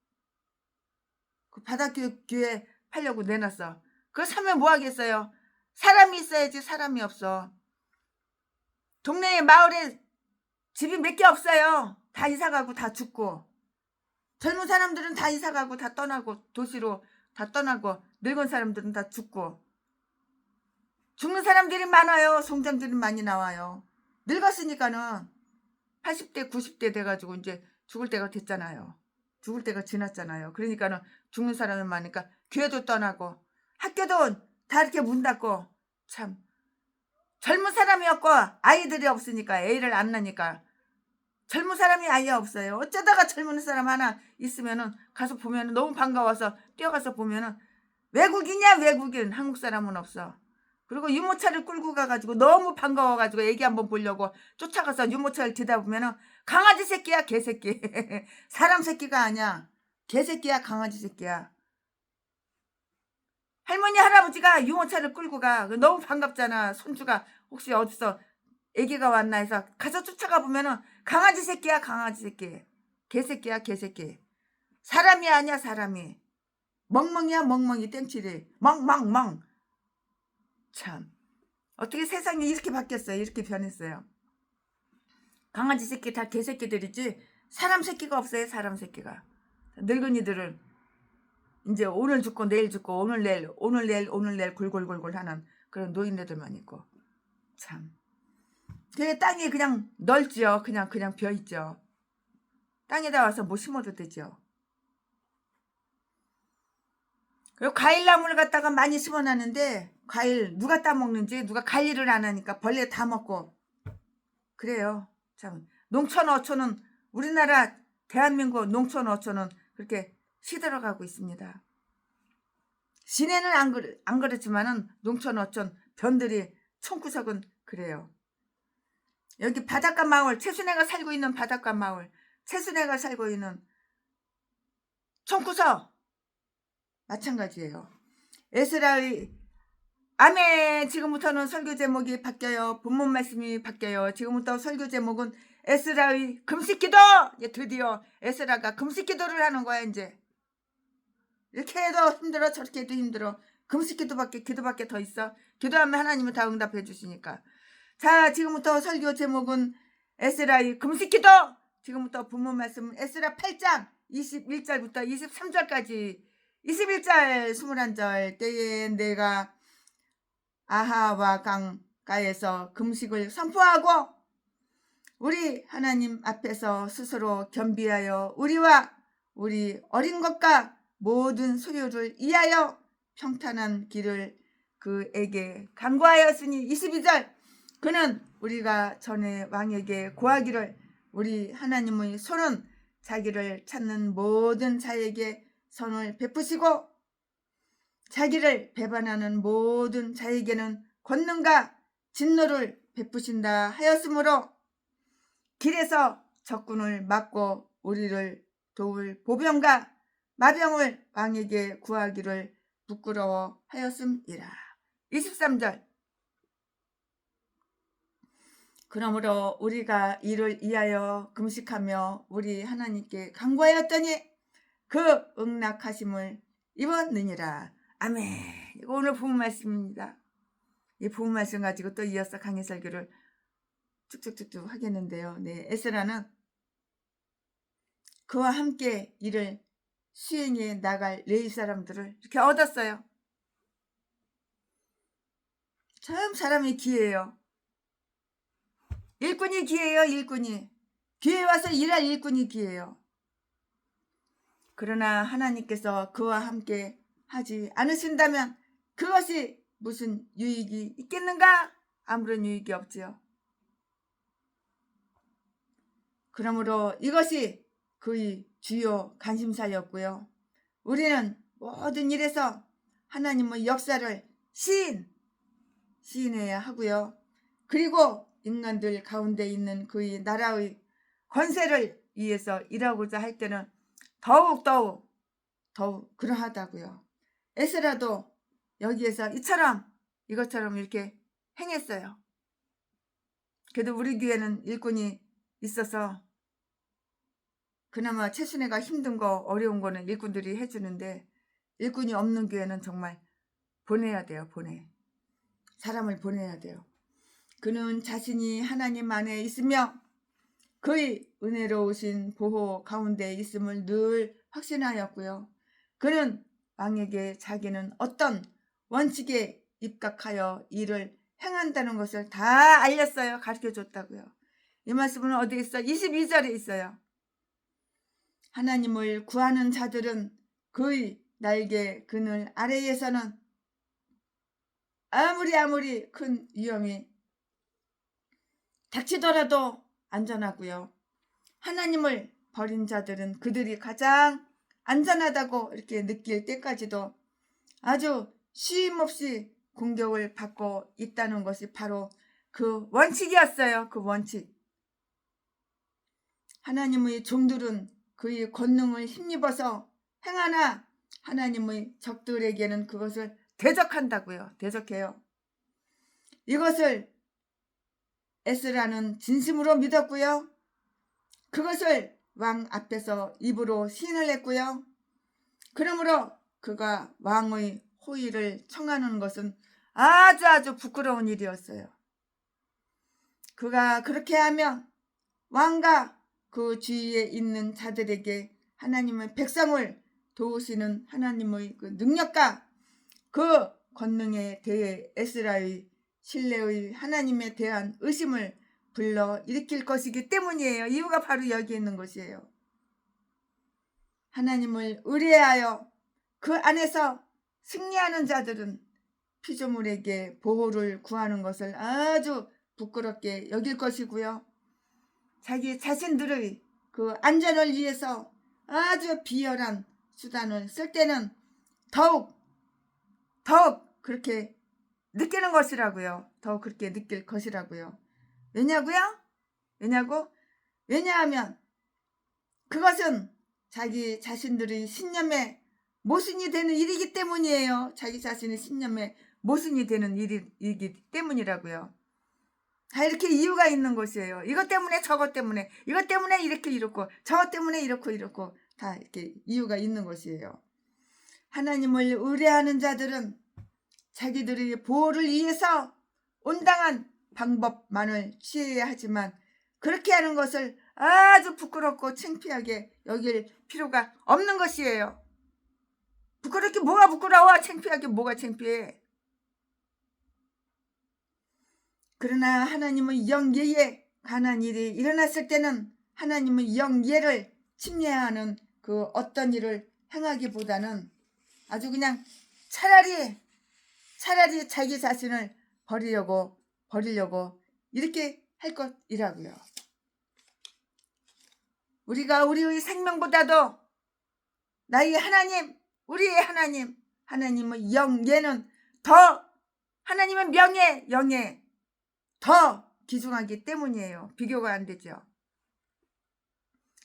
그 바닷가 교회 팔려고 내놨어. 그거 사면 뭐 하겠어요? 사람이 있어야지. 사람이 없어. 동네에 마을에 집이 몇 개 없어요. 다 이사가고 다 죽고. 젊은 사람들은 다 이사가고 다 떠나고 도시로 다 떠나고 늙은 사람들은 다 죽고. 죽는 사람들이 많아요. 송장들이 많이 나와요. 늙었으니까는 80대 90대 돼가지고 이제 죽을 때가 됐잖아요. 죽을 때가 지났잖아요. 그러니까는 죽는 사람이 많으니까 교회도 떠나고 학교도 다 이렇게 문 닫고. 참 젊은 사람이 없고 아이들이 없으니까, 애를 안 낳으니까 젊은 사람이 아예 없어요. 어쩌다가 젊은 사람 하나 있으면은 가서 보면은 너무 반가워서 뛰어가서 보면은 외국인이야. 외국인. 한국 사람은 없어. 그리고 유모차를 끌고 가가지고 너무 반가워가지고 애기 한번 보려고 쫓아가서 유모차를 뒤다 보면은 강아지 새끼야. 개새끼. 사람 새끼가 아니야. 개새끼야. 강아지 새끼야. 할머니 할아버지가 유모차를 끌고 가. 너무 반갑잖아. 손주가 혹시 어디서 애기가 왔나 해서 가서 쫓아가 보면은 강아지 새끼야. 강아지 새끼. 개새끼야. 개새끼. 사람이 아니야. 사람이. 멍멍이야. 멍멍이. 땡치리. 멍멍멍. 참 어떻게 세상이 이렇게 바뀌었어요. 이렇게 변했어요. 강아지 새끼 다 개새끼들이지 사람 새끼가 없어요. 사람 새끼가. 늙은이들은 이제 오늘 죽고 내일 죽고 오늘 내일 골골골골 하는 그런 노인네들만 있고. 참 그 땅이 그냥 넓지요. 그냥 비어있죠. 땅에다 와서 뭐 심어도 되죠. 그리고 과일나무를 갖다가 많이 심어놨는데 과일 누가 따먹는지 누가 관리를 안 하니까 벌레 다 먹고 그래요. 참 농촌 어촌은 우리나라 대한민국 농촌 어촌은 그렇게 시들어가고 있습니다. 시내는 안 그렇지만은 농촌 어촌 변들이 총구석은 그래요. 여기 바닷가 마을, 최순애가 살고 있는 바닷가 마을, 최순애가 살고 있는 총구석 마찬가지예요. 에스라의 아멘. 지금부터는 설교 제목이 바뀌어요. 본문 말씀이 바뀌어요. 지금부터 설교 제목은 에스라의 금식기도. 드디어 에스라가 금식기도를 하는 거야. 이제 이렇게 해도 힘들어 저렇게 해도 힘들어. 금식기도밖에 더 있어. 기도하면 하나님은 다 응답해 주시니까. 자, 지금부터 설교 제목은 에스라의 금식기도. 지금부터 본문 말씀은 에스라 8장 21절부터 23절까지. 21절 21절 때에 내가 아하와 강가에서 금식을 선포하고 우리 하나님 앞에서 스스로 겸비하여 우리와 우리 어린 것과 모든 소유를 이하여 평탄한 길을 그에게 간구하였으니. 22절 그는 우리가 전에 왕에게 고하기를 우리 하나님의 손은 자기를 찾는 모든 자에게 선을 베푸시고 자기를 배반하는 모든 자에게는 권능과 진노를 베푸신다 하였으므로 길에서 적군을 막고 우리를 도울 보병과 마병을 왕에게 구하기를 부끄러워 하였음이라. 23절 그러므로 우리가 이를 위하여 금식하며 우리 하나님께 간구하였더니 그 응낙하심을 입었느니라. 아멘. 이거 오늘 본문 말씀입니다. 이 본문 말씀 가지고 또 이어서 강의 설교를 쭉쭉쭉쭉 하겠는데요. 네, 에스라는 그와 함께 이를 수행해 나갈 레위 사람들을 이렇게 얻었어요. 참 사람이 귀해요. 일꾼이 귀해요. 일꾼이. 교회에 와서 일할 일꾼이 귀해요. 그러나 하나님께서 그와 함께 하지 않으신다면 그것이 무슨 유익이 있겠는가? 아무런 유익이 없지요. 그러므로 이것이 그의 주요 관심사였고요. 우리는 모든 일에서 하나님의 역사를 시인해야 하고요. 그리고 인간들 가운데 있는 그의 나라의 권세를 위해서 일하고자 할 때는 더욱 그러하다고요. 에스라도 여기에서 이것처럼 이렇게 행했어요. 그래도 우리 교회는 일꾼이 있어서 그나마 최순애가 힘든 거 어려운 거는 일꾼들이 해주는데, 일꾼이 없는 교회는 정말 보내야 돼요. 사람을 보내야 돼요. 그는 자신이 하나님 안에 있으며 그의 은혜로우신 보호 가운데 있음을 늘 확신하였고요. 그는 왕에게 자기는 어떤 원칙에 입각하여 일을 행한다는 것을 다 알렸어요. 가르쳐줬다고요. 이 말씀은 어디에 있어? 22절에 있어요. 하나님을 구하는 자들은 그의 날개 그늘 아래에서는 아무리 큰 위험이 닥치더라도 안전하고요. 하나님을 버린 자들은 그들이 가장 안전하다고 이렇게 느낄 때까지도 아주 쉼없이 공격을 받고 있다는 것이 바로 그 원칙이었어요. 그 원칙. 하나님의 종들은 그의 권능을 힘입어서 행하나 하나님의 적들에게는 그것을 대적한다고요. 대적해요. 이것을 에스라는 진심으로 믿었고요. 그것을 왕 앞에서 입으로 시인을 했고요. 그러므로 그가 왕의 호의를 청하는 것은 아주 부끄러운 일이었어요. 그가 그렇게 하면 왕과 그 주위에 있는 자들에게 하나님의 백성을 도우시는 하나님의 그 능력과 그 권능에 대해 에스라의 신뢰의 하나님에 대한 의심을 불러 일으킬 것이기 때문이에요. 이유가 바로 여기 있는 것이에요. 하나님을 의뢰하여 그 안에서 승리하는 자들은 피조물에게 보호를 구하는 것을 아주 부끄럽게 여길 것이고요. 자기 자신들의 그 안전을 위해서 아주 비열한 수단을 쓸 때는 더욱 그렇게 느끼는 것이라고요. 더욱 그렇게 느낄 것이라고요. 왜냐하면 그것은 자기 자신들의 신념의 모순이 되는 일이기 때문이에요. 자기 자신의 신념의 모순이 되는 일이기 때문이라고요. 다 이렇게 이유가 있는 것이에요. 이것 때문에 저것 때문에, 이것 때문에 이렇고 저것 때문에 이렇고 다 이렇게 이유가 있는 것이에요. 하나님을 의뢰하는 자들은 자기들의 보호를 위해서 온당한 방법만을 취해야 하지만 그렇게 하는 것을 아주 부끄럽고 창피하게 여길 필요가 없는 것이에요. 부끄럽게 뭐가 부끄러워? 창피하게 뭐가 창피해? 그러나 하나님의 영예에 관한 일이 일어났을 때는 하나님의 영예를 침해하는 그 어떤 일을 행하기보다는 아주 그냥 차라리 자기 자신을 버리려고 이렇게 할 것이라고요. 우리가 우리의 생명보다도 나의 하나님, 우리의 하나님의 영예는 더, 하나님의 영예 더 귀중하기 때문이에요. 비교가 안 되죠.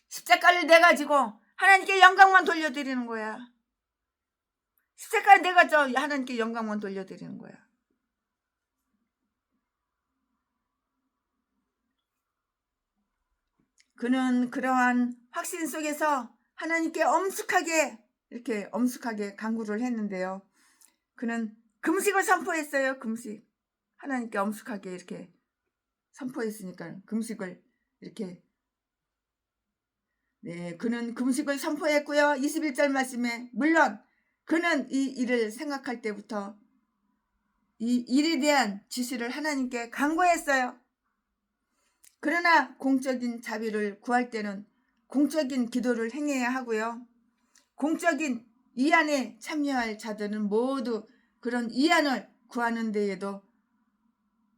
십자가를 내가지고 하나님께 영광만 돌려드리는 거야. 십자가를 내가지고 하나님께 영광만 돌려드리는 거야. 그는 그러한 확신 속에서 하나님께 엄숙하게 간구를 했는데요. 그는 금식을 선포했어요. 금식. 하나님께 엄숙하게 이렇게 선포했으니까 금식을 이렇게, 그는 금식을 선포했고요. 21절 말씀에 물론 그는 이 일을 생각할 때부터 이 일에 대한 지시를 하나님께 간구했어요. 그러나 공적인 자비를 구할 때는 공적인 기도를 행해야 하고요. 공적인 이안에 참여할 자들은 모두 그런 이안을 구하는 데에도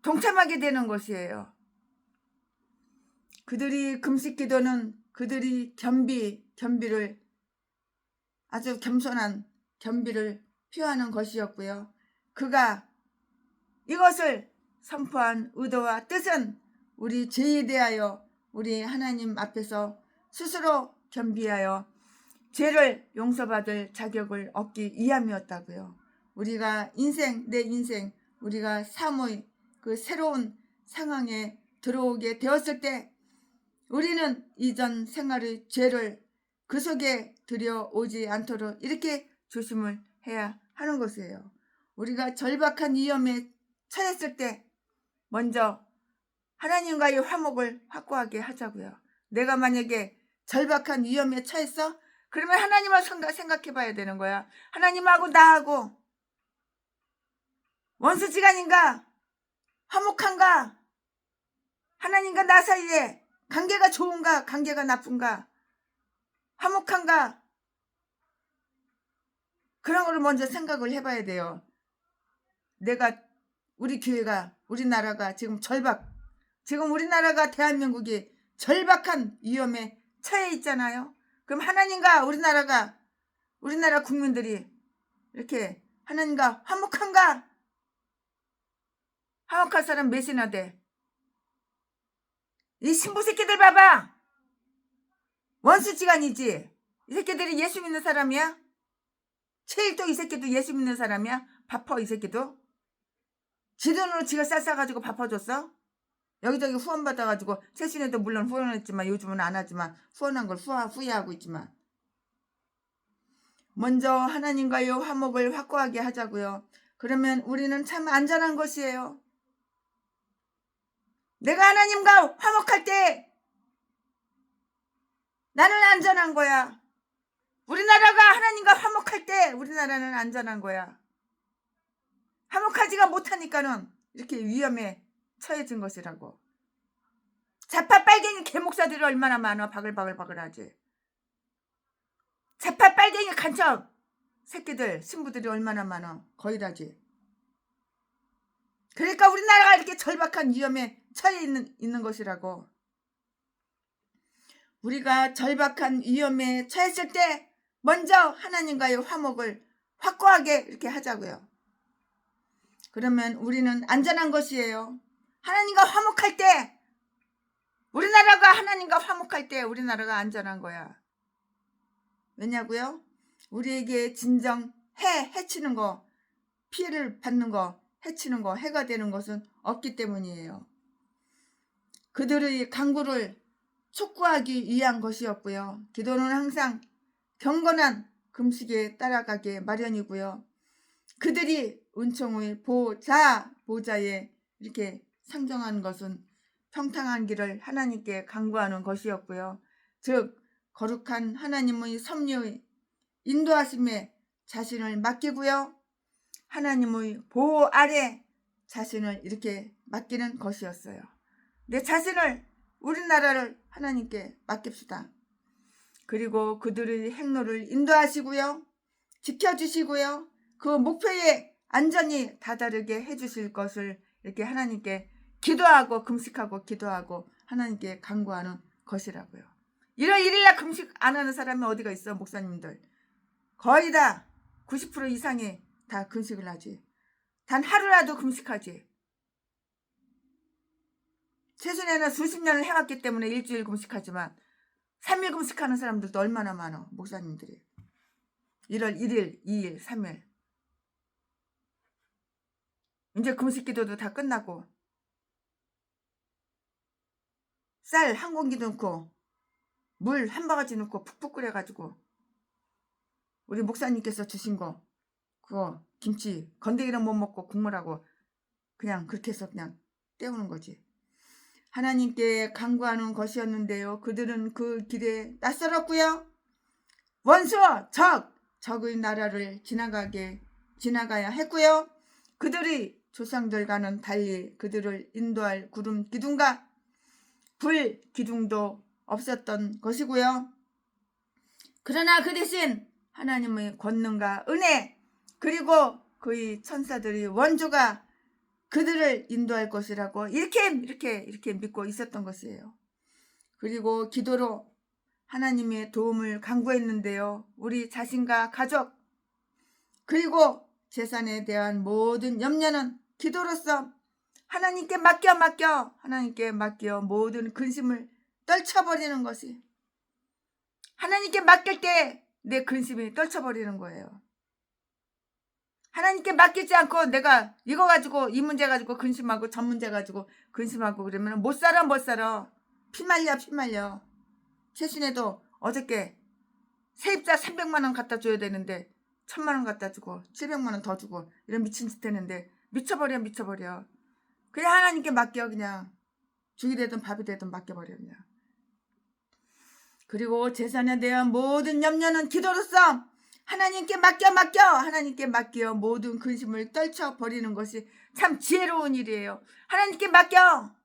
동참하게 되는 것이에요. 그들이 금식 기도는 그들이 겸비를 아주 겸손한 겸비를 표하는 것이었고요. 그가 이것을 선포한 의도와 뜻은 우리 죄에 대하여 우리 하나님 앞에서 스스로 겸비하여 죄를 용서받을 자격을 얻기 위함이었다고요. 우리가 내 인생, 우리가 삶의 그 새로운 상황에 들어오게 되었을 때 우리는 이전 생활의 죄를 그 속에 들여오지 않도록 이렇게 조심을 해야 하는 것이에요. 우리가 절박한 위험에 처했을 때 먼저 하나님과의 화목을 확고하게 하자고요. 내가 만약에 절박한 위험에 처했어? 그러면 하나님을 생각해 봐야 되는 거야. 하나님하고 나하고 원수지간인가? 화목한가? 하나님과 나 사이에 관계가 좋은가? 관계가 나쁜가? 화목한가? 그런 거를 먼저 생각을 해봐야 돼요. 우리 교회가, 우리나라가 지금 우리나라가 대한민국이 절박한 위험에 처해 있잖아요. 그럼 하나님과 우리나라 국민들이 이렇게 하나님과 화목한가? 화목할 사람 몇이나 돼? 이 신부 새끼들 봐봐. 원수지간이지. 이 새끼들이 예수 믿는 사람이야? 최일도 이 새끼도 예수 믿는 사람이야? 바퍼 이 새끼도? 지 돈으로 지가 쌀싸가지고 바퍼줬어? 여기저기 후원 받아가지고 최신에도 물론 후원했지만 요즘은 안 하지만 후원한 걸 후회하고 있지만 먼저 하나님과의 화목을 확고하게 하자고요. 그러면 우리는 참 안전한 것이에요. 내가 하나님과 화목할 때 나는 안전한 거야. 우리나라가 하나님과 화목할 때 우리나라는 안전한 거야. 화목하지가 못하니까는 이렇게 위험에 처해진 것이라고. 좌파 빨갱이 개목사들이 얼마나 많아. 바글바글하지. 좌파 빨갱이 간첩 새끼들 신부들이 얼마나 많아. 거의 다지. 그러니까 우리나라가 이렇게 절박한 위험에 처해 있는 것이라고. 우리가 절박한 위험에 처했을 때 먼저 하나님과의 화목을 확고하게 이렇게 하자고요. 그러면 우리는 안전한 것이에요. 하나님과 화목할 때 하나님과 화목할 때 우리나라가 안전한 거야. 왜냐고요? 우리에게 진정 해치는 거, 피해를 받는 거, 해치는 거, 해가 되는 것은 없기 때문이에요. 그들의 강구를 촉구하기 위한 것이었고요. 기도는 항상 경건한 금식에 따라가게 마련이고요. 그들이 은총의 보좌에 이렇게 상정한 것은 평탄한 길을 하나님께 간구하는 것이었고요. 즉 거룩한 하나님의 섭리의 인도하심에 자신을 맡기고요. 하나님의 보호 아래 자신을 이렇게 맡기는 것이었어요. 내 자신을, 우리나라를 하나님께 맡깁시다. 그리고 그들의 행로를 인도하시고요. 지켜주시고요. 그 목표에 안전히 다다르게 해주실 것을 이렇게 하나님께 기도하고 금식하고 기도하고 하나님께 간구하는 것이라고요. 1월 1일날 금식 안 하는 사람이 어디가 있어? 목사님들 거의 다 90% 이상이 다 금식을 하지. 단 하루라도 금식하지. 최근에는 수십 년을 해왔기 때문에 일주일 금식하지만 3일 금식하는 사람들도 얼마나 많아. 목사님들이 1월 1일, 2일, 3일 이제 금식 기도도 다 끝나고 쌀 한 공기 넣고 물 한 바가지 넣고 푹푹 끓여가지고 우리 목사님께서 주신 거 그거 김치 건더기는 못 먹고 국물하고 그냥 그렇게 해서 그냥 때우는 거지. 하나님께 간구하는 것이었는데요. 그들은 그 길에 낯설었고요. 원수 적의 나라를 지나가야 했고요. 그들의 조상들과는 달리 그들을 인도할 구름 기둥과 불 기둥도 없었던 것이고요. 그러나 그 대신 하나님의 권능과 은혜 그리고 그의 천사들의 원조가 그들을 인도할 것이라고 이렇게 믿고 있었던 것이에요. 그리고 기도로 하나님의 도움을 간구했는데요. 우리 자신과 가족 그리고 재산에 대한 모든 염려는 기도로서 하나님께 맡겨 모든 근심을 떨쳐버리는 것이 하나님께 맡길 때 내 근심이 떨쳐버리는 거예요. 하나님께 맡기지 않고 내가 이거 가지고 이 문제 가지고 근심하고 전 문제 가지고 근심하고 그러면 못 살아. 피말려. 최순애도 어저께 세입자 300만 원 갖다 줘야 되는데 1000만 원 갖다 주고 700만 원 더 주고 이런 미친 짓 했는데 미쳐버려. 그냥 하나님께 맡겨. 그냥 죽이 되든 밥이 되든 맡겨버려. 그냥. 그리고 재산에 대한 모든 염려는 기도로써 하나님께 맡겨. 하나님께 맡겨. 모든 근심을 떨쳐버리는 것이 참 지혜로운 일이에요. 하나님께 맡겨.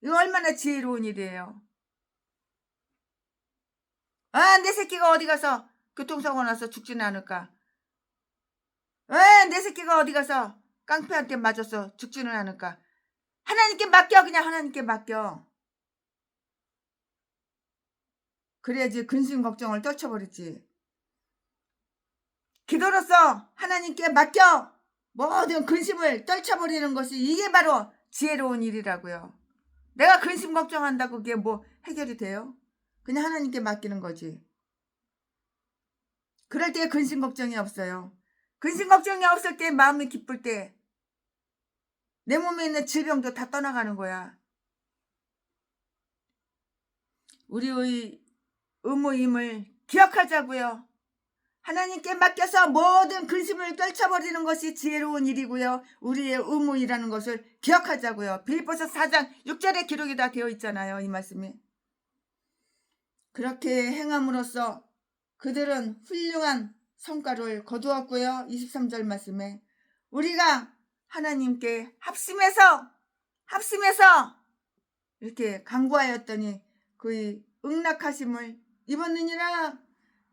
이거 얼마나 지혜로운 일이에요. 내 새끼가 어디 가서 교통사고 나서 죽지는 않을까. 내 새끼가 어디 가서 깡패한테 맞아서 죽지는 않을까. 하나님께 맡겨. 그냥 하나님께 맡겨. 그래야지 근심 걱정을 떨쳐버리지. 기도로써 하나님께 맡겨. 모든 근심을 떨쳐버리는 것이 이게 바로 지혜로운 일이라고요. 내가 근심 걱정한다고 그게 뭐 해결이 돼요? 그냥 하나님께 맡기는 거지. 그럴 때 근심 걱정이 없어요. 근심 걱정이 없을 때 마음이 기쁠 때 내 몸에 있는 질병도 다 떠나가는 거야. 우리의 의무임을 기억하자고요. 하나님께 맡겨서 모든 근심을 떨쳐버리는 것이 지혜로운 일이고요. 우리의 의무이라는 것을 기억하자고요. 빌립보서 4장 6절에 기록이 다 되어 있잖아요. 이 말씀이. 그렇게 행함으로써 그들은 훌륭한 성과를 거두었고요. 23절 말씀에 우리가 하나님께 합심해서 이렇게 간구하였더니 그의 응낙하심을 입었느니라.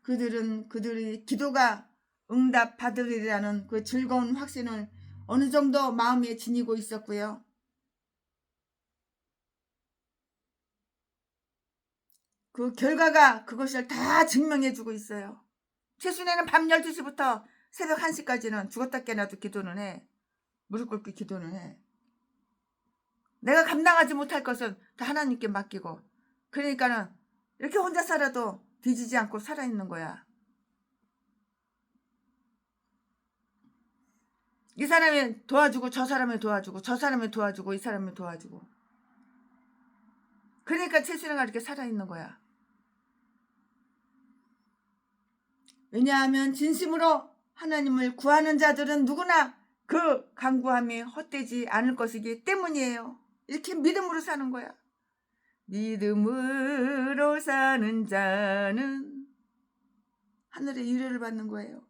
그들은 그들의 기도가 응답받으리라는 그 즐거운 확신을 어느 정도 마음에 지니고 있었고요. 그 결과가 그것을 다 증명해주고 있어요. 최순애는 밤 12시부터 새벽 1시까지는 죽었다 깨나도 기도는 해. 무릎 꿇고 기도는 해. 내가 감당하지 못할 것은 다 하나님께 맡기고, 그러니까는 이렇게 혼자 살아도 뒤지지 않고 살아있는 거야. 이 사람이 도와주고 저 사람이 도와주고 저 사람이 도와주고 이 사람이 도와주고, 그러니까 최순애가 이렇게 살아있는 거야. 왜냐하면 진심으로 하나님을 구하는 자들은 누구나 그 간구함이 헛되지 않을 것이기 때문이에요. 이렇게 믿음으로 사는 거야. 믿음으로 사는 자는 하늘의 유료를 받는 거예요.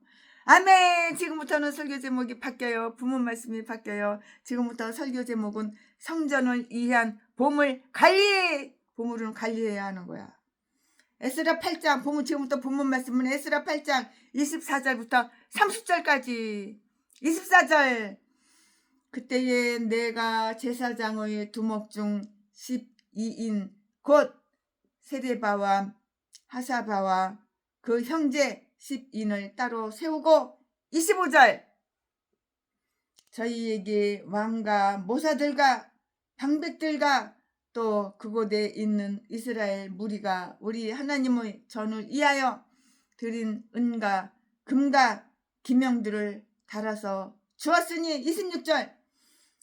아멘. 지금부터는 설교 제목이 바뀌어요. 부문 말씀이 바뀌어요. 지금부터 설교 제목은 성전을 위한 보물은 관리해야 하는 거야. 에스라 8장 지금부터 본문 말씀은 에스라 8장 24절부터 30절까지. 24절. 그때에 내가 제사장의 두목 중 12인 곧 세레바와 하사바와 그 형제 10인을 따로 세우고. 25절. 저희에게 왕과 모사들과 방백들과 또 그곳에 있는 이스라엘 무리가 우리 하나님의 전을 위하여 드린 은과 금과 기명들을 달아서 주었으니. 26절.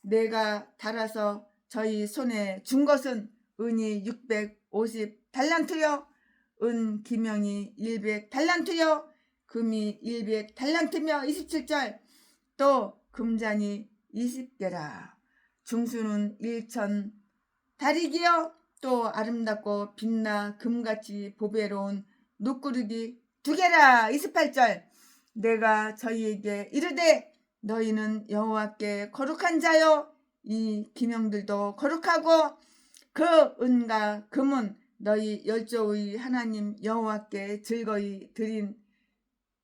내가 달아서 저희 손에 준 것은 은이 650달란트요 은 기명이 100달란트요 금이 100달란트며. 27절. 또 금잔이 20개라 중수는 1000다리기요 또 아름답고 빛나 금같이 보배로운 눕구르기 2개라. 28절. 내가 저희에게 이르되 너희는 여호와께 거룩한 자요 이 기명들도 거룩하고 그 은과 금은 너희 열조의 하나님 여호와께 즐거이 드린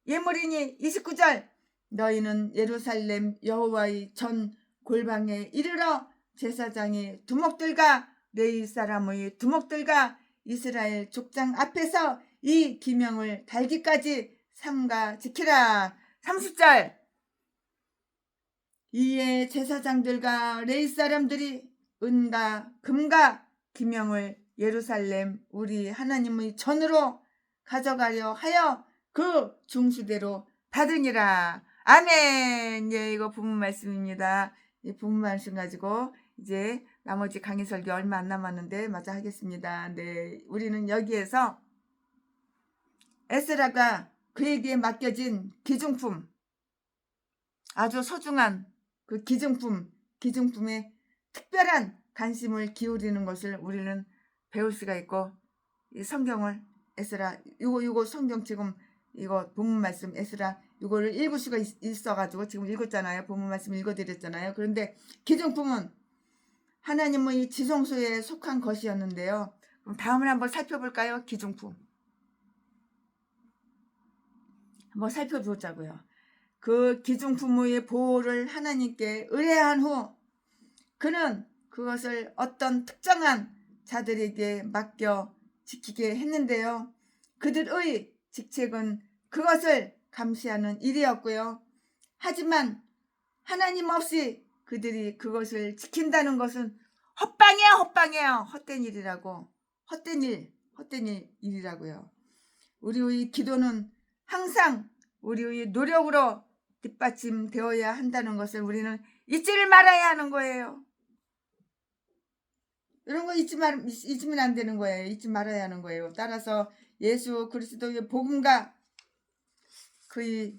예물이니. 29절. 너희는 예루살렘 여호와의 전 골방에 이르러 제사장의 두목들과 레위 사람의 두목들과 이스라엘 족장 앞에서 이 기명을 달기까지 삼가 지키라. 30절. 이에 제사장들과 레위 사람들이 은과 금과 기명을 예루살렘 우리 하나님의 전으로 가져가려 하여 그 중수대로 받으니라. 아멘. 예, 이거 본문 말씀입니다. 이 본문 말씀 가지고 이제 나머지 강의 설교 얼마 안 남았는데 마저 하겠습니다. 네, 우리는 여기에서 에스라가 그에게 맡겨진 기중품, 아주 소중한 그 기중품에 특별한 관심을 기울이는 것을 우리는 배울 수가 있고, 이 성경을 에스라 이거 성경 지금 이거 본문 말씀 에스라 이거를 읽을 수가 있어가지고 지금 읽었잖아요. 본문 말씀 읽어드렸잖아요. 그런데 기중품은 하나님의 지성소에 속한 것이었는데요. 그럼 다음을 한번 살펴볼까요? 기중품 한번 살펴보자고요. 그 기중품의 보호를 하나님께 의뢰한 후 그는 그것을 어떤 특정한 자들에게 맡겨 지키게 했는데요. 그들의 직책은 그것을 감시하는 일이었고요. 하지만 하나님 없이 그들이 그것을 지킨다는 것은 헛방이에요. 헛된 일이라고요. 우리의 기도는 항상 우리의 노력으로 뒷받침되어야 한다는 것을 우리는 잊지를 말아야 하는 거예요. 이런 거 잊으면 안 되는 거예요. 잊지 말아야 하는 거예요. 따라서 예수 그리스도의 복음과 그의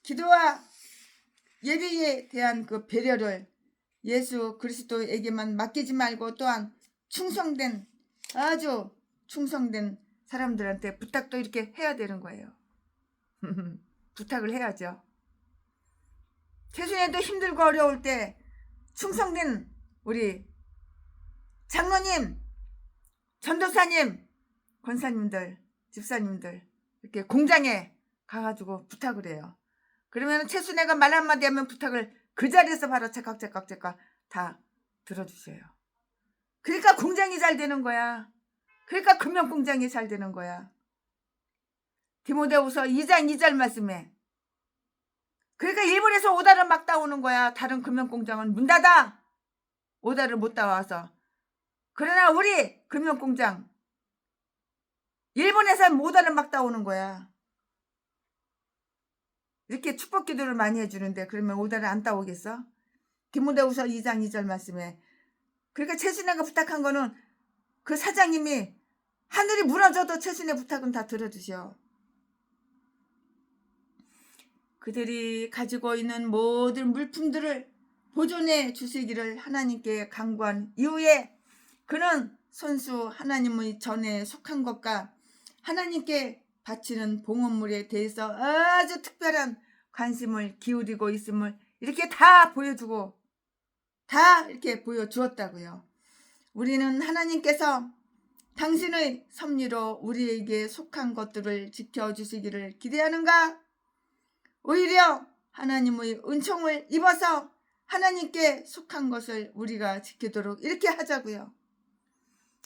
기도와 예배에 대한 그 배려를 예수 그리스도에게만 맡기지 말고 또한 아주 충성된 사람들한테 부탁도 이렇게 해야 되는 거예요. 부탁을 해야죠. 최순애도 힘들고 어려울 때 충성된 우리 장로님, 전도사님, 권사님들, 집사님들 이렇게 공장에 가가지고 부탁을 해요. 그러면 최순애가 말 한마디 하면 부탁을 그 자리에서 바로 제깍 다 들어주세요. 그러니까 공장이 잘 되는 거야. 그러니까 금융공장이 잘 되는 거야. 디모데후서 2장 2절 말씀에 그러니까 일본에서 오다를 막 따오는 거야. 다른 금융공장은 문 닫아. 오다를 못 따와서. 그러나 우리 금융공장 일본에서 오다를 막 따오는 거야. 이렇게 축복 기도를 많이 해주는데 그러면 오다를 안 따오겠어? 디모데후서 2장 2절 말씀에 그러니까 최순애가 부탁한 거는 그 사장님이 하늘이 무너져도 최순애 부탁은 다 들어주셔. 그들이 가지고 있는 모든 물품들을 보존해 주시기를 하나님께 간구한 이후에 그는 손수 하나님의 전에 속한 것과 하나님께 바치는 봉헌물에 대해서 아주 특별한 관심을 기울이고 있음을 이렇게 다 보여주고 다 이렇게 보여주었다고요. 우리는 하나님께서 당신의 섭리로 우리에게 속한 것들을 지켜주시기를 기대하는가? 오히려 하나님의 은총을 입어서 하나님께 속한 것을 우리가 지키도록 이렇게 하자고요.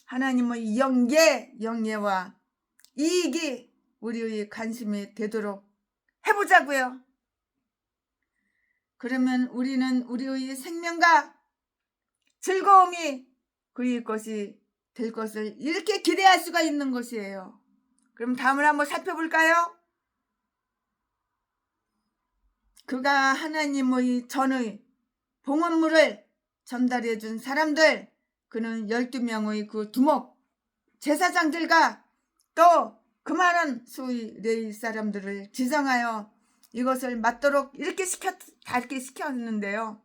하나님의 영예와 이익이 우리의 관심이 되도록 해보자고요. 그러면 우리는 우리의 생명과 즐거움이 그의 것이 될 것을 이렇게 기대할 수가 있는 것이에요. 그럼 다음을 한번 살펴볼까요? 그가 하나님의 전의 봉헌물을 전달해 준 사람들, 그는 12명의 그 두목 제사장들과 또 그 많은 수의 레위 사람들을 지정하여 이것을 맡도록 이렇게 시켰는데요.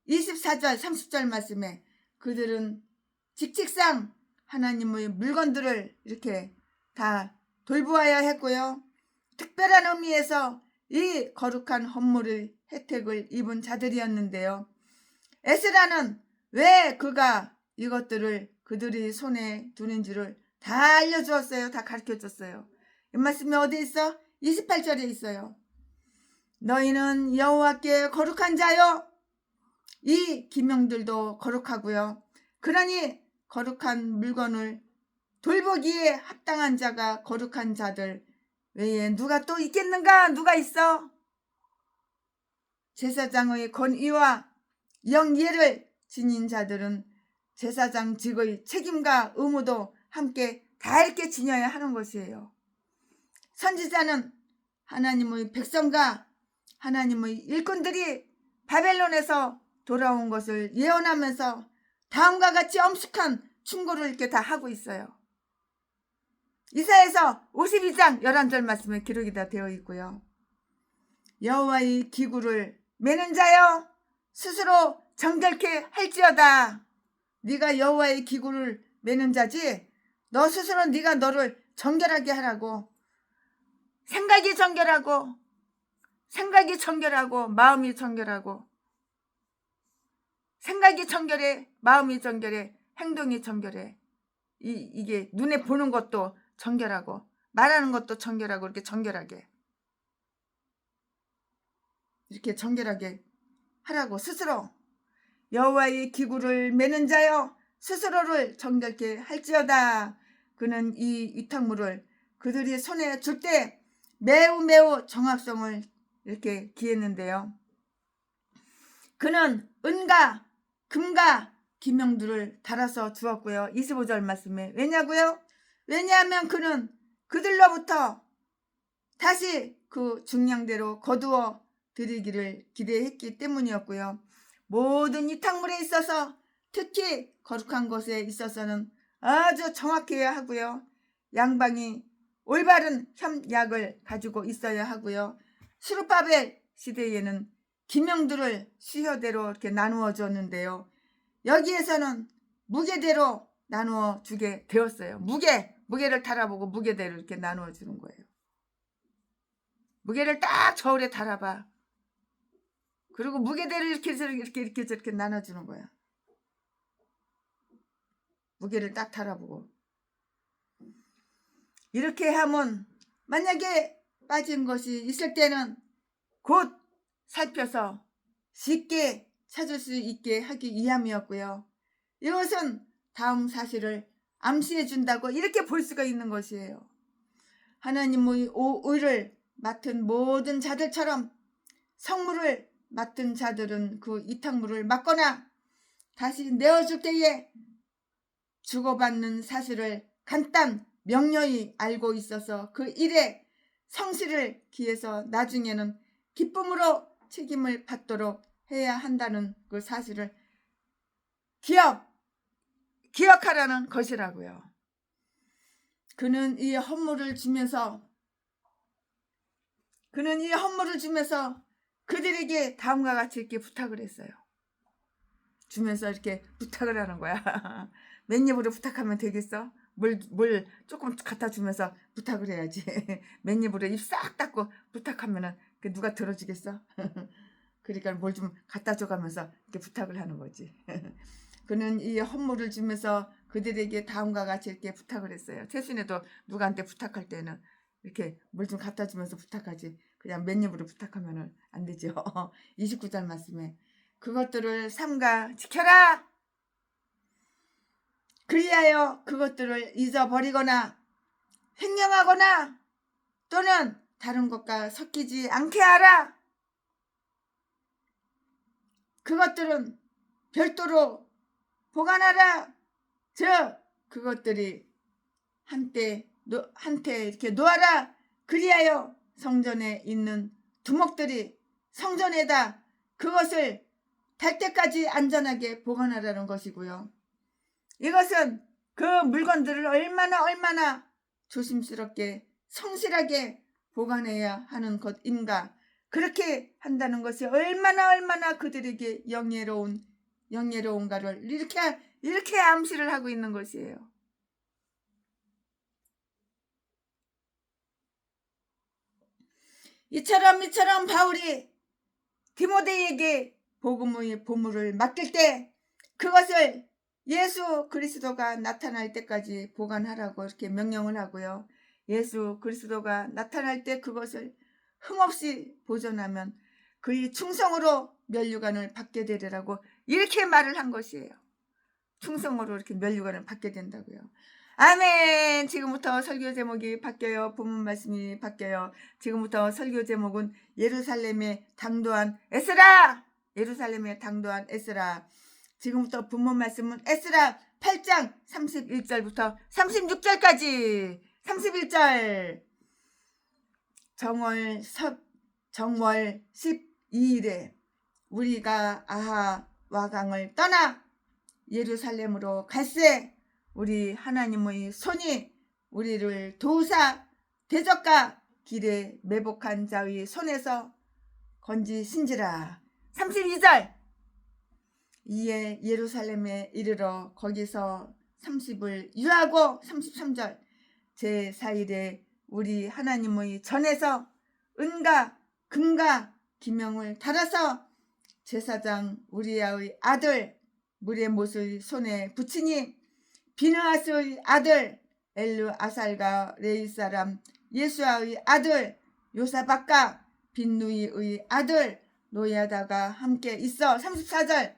24절 30절 말씀에 그들은 직책상 하나님의 물건들을 이렇게 다 돌보아야 했고요. 특별한 의미에서 이 거룩한 헌물의 혜택을 입은 자들이었는데요. 에스라는 왜 그가 이것들을 그들이 손에 두는지를 다 알려주었어요. 다 가르쳐줬어요. 이 말씀이 어디 있어? 28절에 있어요. 너희는 여호와께 거룩한 자요. 이 기명들도 거룩하고요. 그러니 거룩한 물건을 돌보기에 합당한 자가 거룩한 자들 외에 누가 또 있겠는가? 누가 있어? 제사장의 권위와 영예를 지닌 자들은 제사장직의 책임과 의무도 함께 다 이렇게 지녀야 하는 것이에요. 선지자는 하나님의 백성과 하나님의 일꾼들이 바벨론에서 돌아온 것을 예언하면서 다음과 같이 엄숙한 충고를 이렇게 다 하고 있어요. 이사야서 52장 11절 말씀에 기록이 다 되어 있고요. 여호와의 기구를 매는 자여 스스로 정결케 할지어다. 네가 여호와의 기구를 매는 자지, 너 스스로 네가 너를 정결하게 하라고. 생각이 정결하고 마음이 정결하고, 생각이 정결해, 마음이 정결해, 행동이 정결해. 이게 눈에 보는 것도 정결하고 말하는 것도 정결하고, 이렇게 정결하게 하라고. 스스로 여호와의 기구를 매는 자여 스스로를 정결케 할지어다. 그는 이 위탁물을 그들이 손에 줄 때 매우 정확성을 이렇게 기했는데요. 그는 은과 금과 기명들을 달아서 주었고요. 25절 말씀에 왜냐고요? 왜냐하면 그는 그들로부터 다시 그 중량대로 거두어 드리기를 기대했기 때문이었고요. 모든 위탁물에 있어서, 특히 거룩한 것에 있어서는 아주 정확해야 하고요. 양방이 올바른 협약을 가지고 있어야 하고요. 스룹바벨 시대에는 기명들을 수효대로 이렇게 나누어 줬는데요. 여기에서는 무게대로 나누어 주게 되었어요. 무게를 달아보고 무게대로 이렇게 나누어 주는 거예요. 무게를 딱 저울에 달아봐. 그리고 무게대로 이렇게 저렇게 나눠주는 거야. 무게를 딱 달아보고. 이렇게 하면 만약에 빠진 것이 있을 때는 곧 살펴서 쉽게 찾을 수 있게 하기 위함이었고요. 이것은 다음 사실을 암시해 준다고 이렇게 볼 수가 있는 것이에요. 하나님의 의를 맡은 모든 자들처럼 성물을 맡은 자들은 그 이탁물을 맡거나 다시 내어줄 때에 주고받는 사실을 간단 명료히 알고 있어서 그 일에 성실을 기해서 나중에는 기쁨으로 책임을 받도록 해야 한다는 그 사실을 기억하라는 것이라고요. 그는 이 헌물을 주면서 그들에게 다음과 같이 이렇게 부탁을 했어요. 주면서 이렇게 부탁을 하는 거야. 맨입으로 부탁하면 되겠어? 뭘 조금 갖다 주면서 부탁을 해야지. 맨입으로 입 싹 닫고 부탁하면은 누가 들어주겠어? 그러니까 뭘 좀 갖다 줘가면서 이렇게 부탁을 하는 거지. 그는 이 헌물을 주면서 그들에게 다음과 같이 이렇게 부탁을 했어요. 최순에도 누구한테 부탁할 때는 이렇게 뭘 좀 갖다 주면서 부탁하지, 그냥 맨입으로 부탁하면은 안 되죠. 29절 말씀에 그것들을 삼가 지켜라. 그리하여 그것들을 잊어버리거나 횡령하거나 또는 다른 것과 섞이지 않게 하라. 그것들은 별도로 보관하라. 즉 그것들이 한때 이렇게 놓아라. 그리하여 성전에 있는 두목들이 성전에다 그것을 달 때까지 안전하게 보관하라는 것이고요. 이것은 그 물건들을 얼마나 조심스럽게 성실하게 보관해야 하는 것인가, 그렇게 한다는 것이 얼마나 그들에게 영예로운가를 이렇게 암시를 하고 있는 것이에요. 이처럼 바울이 디모데에게 복음의 보물을 맡길 때 그것을 예수 그리스도가 나타날 때까지 보관하라고 이렇게 명령을 하고요. 예수 그리스도가 나타날 때 그것을 흠없이 보존하면 그의 충성으로 면류관을 받게 되리라고 이렇게 말을 한 것이에요. 충성으로 이렇게 면류관을 받게 된다고요. 아멘. 지금부터 설교 제목이 바뀌어요. 본문 말씀이 바뀌어요. 지금부터 설교 제목은 예루살렘에 당도한 에스라. 지금부터 본문 말씀은 에스라 8장 31절부터 36절까지 31절 정월 12일에 우리가 아하 와강을 떠나 예루살렘으로 갈새 우리 하나님의 손이 우리를 도우사 대적과 길에 매복한 자의 손에서 건지신지라. 32절 이에 예루살렘에 이르러 거기서 30을 유하고 33절 제4일에 우리 하나님의 전에서 은과 금과 기명을 달아서 제사장 우리야의 아들 무레못의 손에 붙이니 비느하스의 아들 엘르아살과 레이 사람 예수아의 아들 요사박과 빈누이의 아들 노야다가 함께 있어 34절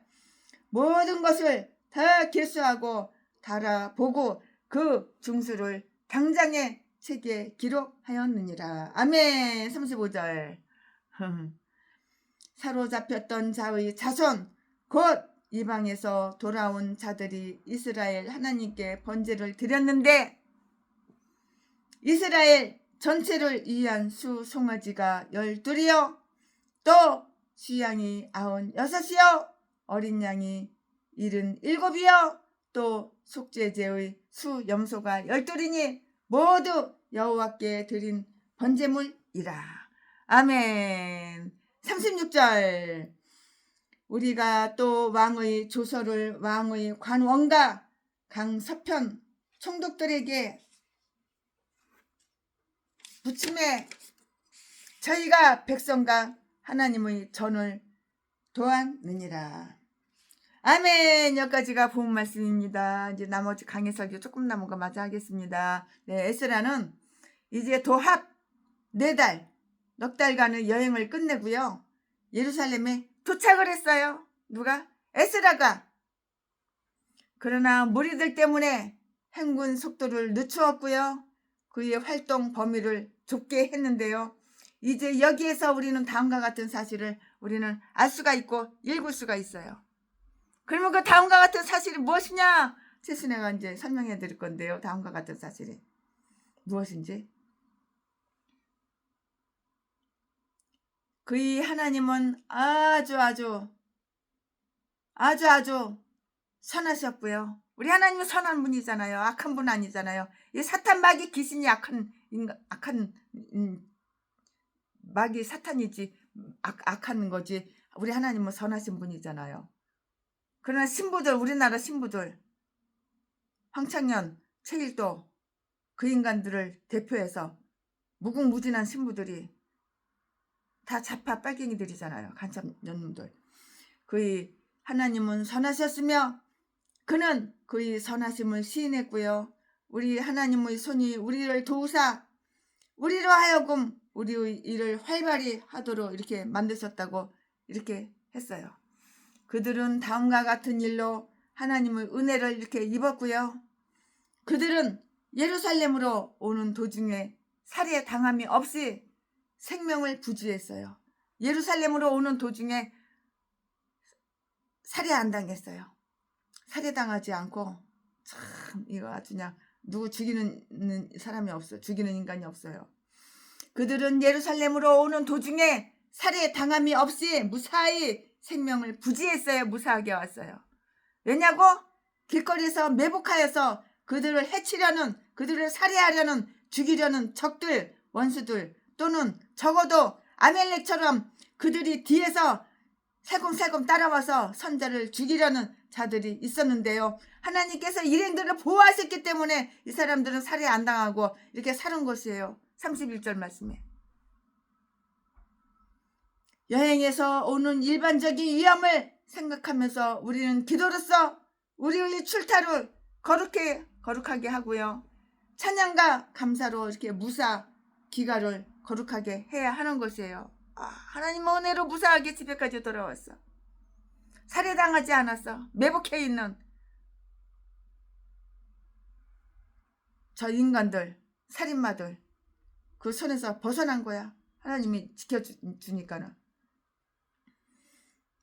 모든 것을 다 계수하고 달아보고 그 중수를 당장의 책에 기록하였느니라. 아멘. 35절 사로잡혔던 자의 자손 곧 이방에서 돌아온 자들이 이스라엘 하나님께 번제를 드렸는데 이스라엘 전체를 위한 수 송아지가 12이요 또 수양이 96이요 어린 양이 77이요 또 속죄제의 수 염소가 12이니 모두 여호와께 드린 번제물이라. 아멘. 36절 우리가 또 왕의 조서를 왕의 관원과 강서편 총독들에게 붙임에 저희가 백성과 하나님의 전을 도왔느니라. 아멘. 여기까지가 본 말씀입니다. 이제 나머지 강의 설교 조금 남은 거 마저 하겠습니다. 네, 에스라는 이제 도합 4달, 넉 달간의 여행을 끝내고요. 예루살렘에 도착을 했어요. 누가? 에스라가. 그러나 무리들 때문에 행군 속도를 늦추었고요. 그의 활동 범위를 좁게 했는데요. 이제 여기에서 우리는 다음과 같은 사실을 우리는 알 수가 있고 읽을 수가 있어요. 그러면 그 다음과 같은 사실이 무엇이냐? 최순애가 이제 설명해 드릴 건데요. 다음과 같은 사실이 무엇인지. 그의 하나님은 아주 선하셨고요. 우리 하나님은 선한 분이잖아요. 악한 분 아니잖아요. 이 사탄 마귀 귀신이 악한 마귀 사탄이지 악한 거지. 우리 하나님은 선하신 분이잖아요. 그러나 신부들, 우리나라 신부들, 황창현, 최일도 그 인간들을 대표해서 무궁무진한 신부들이 다 좌파 빨갱이들이잖아요. 간첩 년놈들. 그의 하나님은 선하셨으며 그는 그의 선하심을 시인했고요. 우리 하나님의 손이 우리를 도우사 우리로 하여금 우리의 일을 활발히 하도록 이렇게 만드셨다고 이렇게 했어요. 그들은 다음과 같은 일로 하나님의 은혜를 이렇게 입었고요. 그들은 예루살렘으로 오는 도중에 살해 당함이 없이 생명을 부지했어요. 예루살렘으로 오는 도중에 살해 안 당했어요. 살해당하지 않고 참 이거 아주 그냥 누구 죽이는 사람이 없어요. 죽이는 인간이 없어요. 그들은 예루살렘으로 오는 도중에 살해 당함이 없이 무사히 생명을 부지했어요. 무사하게 왔어요. 왜냐고? 길거리에서 매복하여서 그들을 해치려는, 그들을 살해하려는, 죽이려는 적들, 원수들 또는 적어도 아멜렉처럼 그들이 뒤에서 살금살금 따라와서 선자를 죽이려는 자들이 있었는데요. 하나님께서 일행들을 보호하셨기 때문에 이 사람들은 살해 안 당하고 이렇게 사는 것이에요. 31절 말씀에. 여행에서 오는 일반적인 위험을 생각하면서 우리는 기도로서 우리의 출타를 거룩하게 하고요. 찬양과 감사로 이렇게 무사 귀가를 거룩하게 해야 하는 것이에요. 하나님의 은혜로 무사하게 집에까지 돌아왔어. 살해당하지 않았어. 매복해 있는 저 인간들, 살인마들 그 손에서 벗어난 거야. 하나님이 지켜주니까는.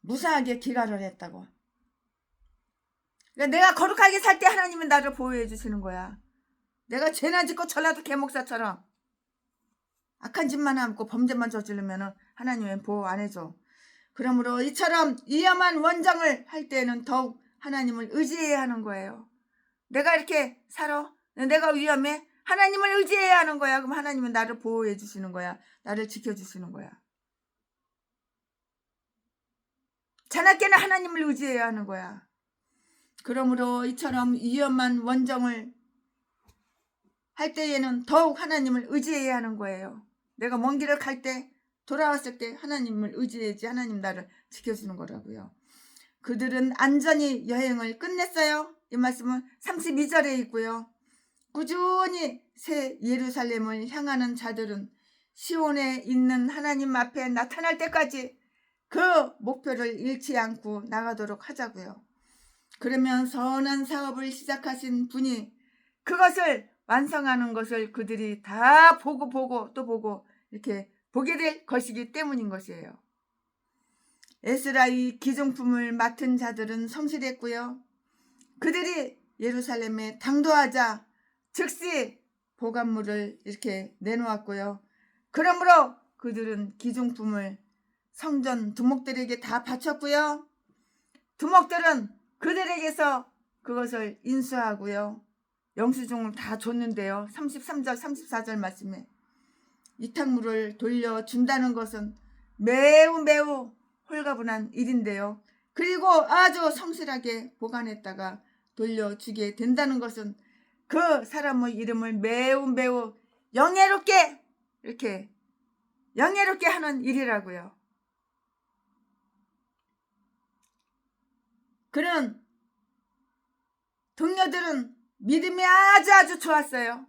무사하게 귀가를 했다고. 그러니까 내가 거룩하게 살 때 하나님은 나를 보호해 주시는 거야. 내가 죄나 짓고 전라도 개목사처럼 악한 짓만 하고 범죄만 저지르면 하나님은 보호 안 해줘. 그러므로 이처럼 위험한 원정을 할 때는 더욱 하나님을 의지해야 하는 거예요. 내가 이렇게 살아? 내가 위험해? 하나님을 의지해야 하는 거야. 그럼 하나님은 나를 보호해 주시는 거야. 나를 지켜주시는 거야. 자나깨나 하나님을 의지해야 하는 거야. 그러므로 이처럼 위험한 원정을 할 때에는 더욱 하나님을 의지해야 하는 거예요. 내가 먼 길을 갈 때, 돌아왔을 때 하나님을 의지해야지 하나님 나를 지켜주는 거라고요. 그들은 안전히 여행을 끝냈어요. 이 말씀은 32절에 있고요. 꾸준히 새 예루살렘을 향하는 자들은 시온에 있는 하나님 앞에 나타날 때까지 그 목표를 잃지 않고 나가도록 하자고요. 그러면 선한 사업을 시작하신 분이 그것을 완성하는 것을 그들이 다 보고 또 보고 이렇게 보게 될 것이기 때문인 것이에요. 에스라의 기종품을 맡은 자들은 성실했고요. 그들이 예루살렘에 당도하자 즉시 보관물을 이렇게 내놓았고요. 그러므로 그들은 기종품을 성전 두목들에게 다 바쳤고요. 두목들은 그들에게서 그것을 인수하고요. 영수증을 다 줬는데요. 33절 34절 말씀에 이탁물을 돌려준다는 것은 매우 홀가분한 일인데요. 그리고 아주 성실하게 보관했다가 돌려주게 된다는 것은 그 사람의 이름을 매우 영예롭게 이렇게 영예롭게 하는 일이라고요. 그런 동료들은 믿음이 아주 좋았어요.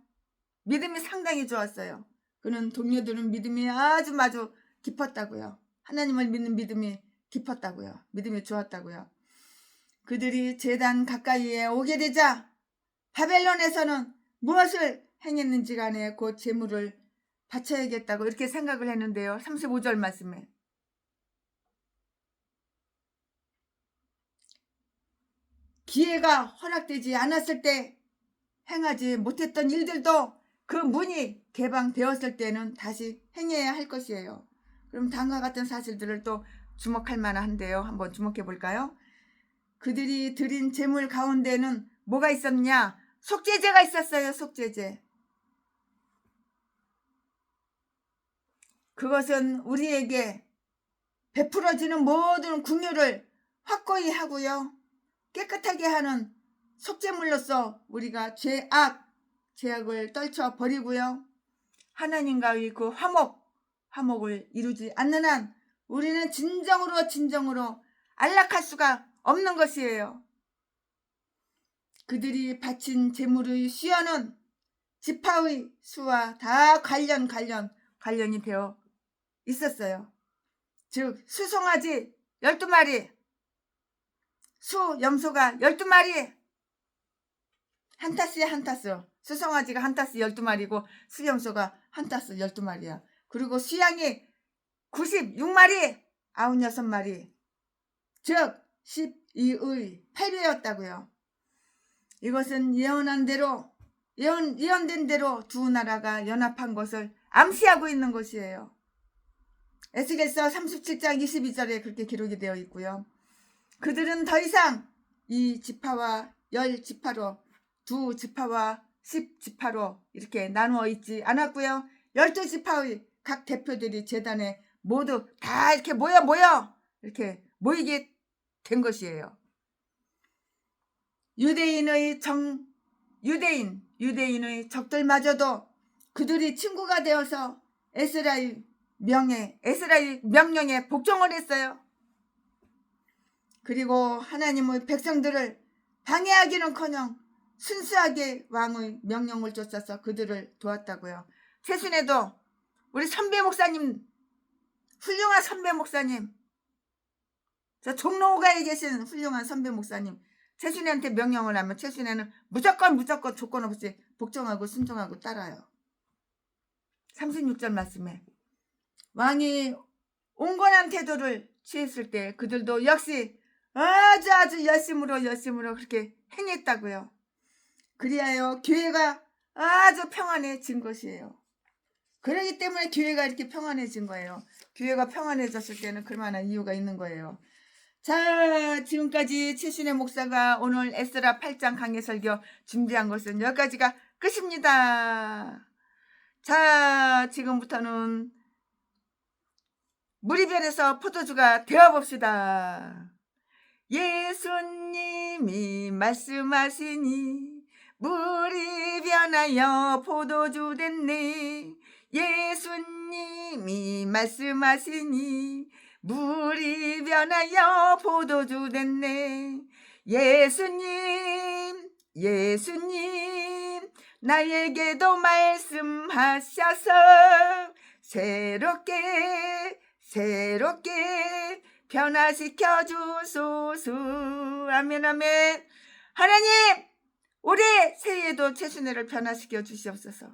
믿음이 상당히 좋았어요. 그는 동료들은 믿음이 아주 깊었다고요. 하나님을 믿는 믿음이 깊었다고요. 믿음이 좋았다고요. 그들이 제단 가까이에 오게 되자 바벨론에서는 무엇을 행했는지 간에 곧 제물을 바쳐야겠다고 이렇게 생각을 했는데요. 35절 말씀에 기회가 허락되지 않았을 때 행하지 못했던 일들도 그 문이 개방되었을 때는 다시 행해야 할 것이에요. 그럼 다음과 같은 사실들을 또 주목할 만한데요. 한번 주목해 볼까요? 그들이 드린 제물 가운데는 뭐가 있었냐? 속죄제가 있었어요. 속죄제. 그것은 우리에게 베풀어지는 모든 긍휼을 확고히 하고요. 깨끗하게 하는 속죄물로서 우리가 죄악을 떨쳐버리고요. 하나님과의 그 화목을 이루지 않는 한 우리는 진정으로 안락할 수가 없는 것이에요. 그들이 바친 제물의 수여는 지파의 수와 다 관련이 되어 있었어요. 즉 수송아지 12마리, 수 염소가 12마리, 한 타스에 한 타스. 수송아지가 한 타스 12마리고 수염소가 한 타스 12마리야. 그리고 수양이 96마리, 96마리. 즉 12의 8배였다고요. 이것은 예언된 대로 두 나라가 연합한 것을 암시하고 있는 것이에요. 에스겔서 37장 22절에 그렇게 기록이 되어 있고요. 그들은 더 이상 이 지파와 10지파로, 두 지파와 10지파로 이렇게 나누어 있지 않았고요. 12지파의 각 대표들이 제단에 모두 다 이렇게 모여 이렇게 모이게 된 것이에요. 유대인의 적들마저도 그들이 친구가 되어서 에스라의 명령에 복종을 했어요. 그리고 하나님의 백성들을 방해하기는커녕 순수하게 왕의 명령을 쫓아서 그들을 도왔다고요. 최순애도 우리 선배 목사님, 훌륭한 선배 목사님, 저 종로가에 계신 훌륭한 선배 목사님, 최순애한테 명령을 하면 최순애는 무조건 조건 없이 복종하고 순종하고 따라요. 36절 말씀에 왕이 온건한 태도를 취했을 때 그들도 역시 아주 열심으로 그렇게 행했다고요. 그리하여 교회가 아주 평안해진 것이에요. 그러기 때문에 교회가 이렇게 평안해진 거예요. 교회가 평안해졌을 때는 그만한 이유가 있는 거예요. 자, 지금까지 최신의 목사가 오늘 에스라 8장 강해 설교 준비한 것은 여기까지가 끝입니다. 자, 지금부터는 무리변에서 포도주가 되어봅시다. 예수님이 말씀하시니 물이 변하여 포도주 됐네. 예수님이 말씀하시니 물이 변하여 포도주 됐네. 예수님 나에게도 말씀하셔서 새롭게 변화시켜 주소서. 아멘 아멘. 하나님, 올해 새해에도 최순애를 변화시켜 주시옵소서.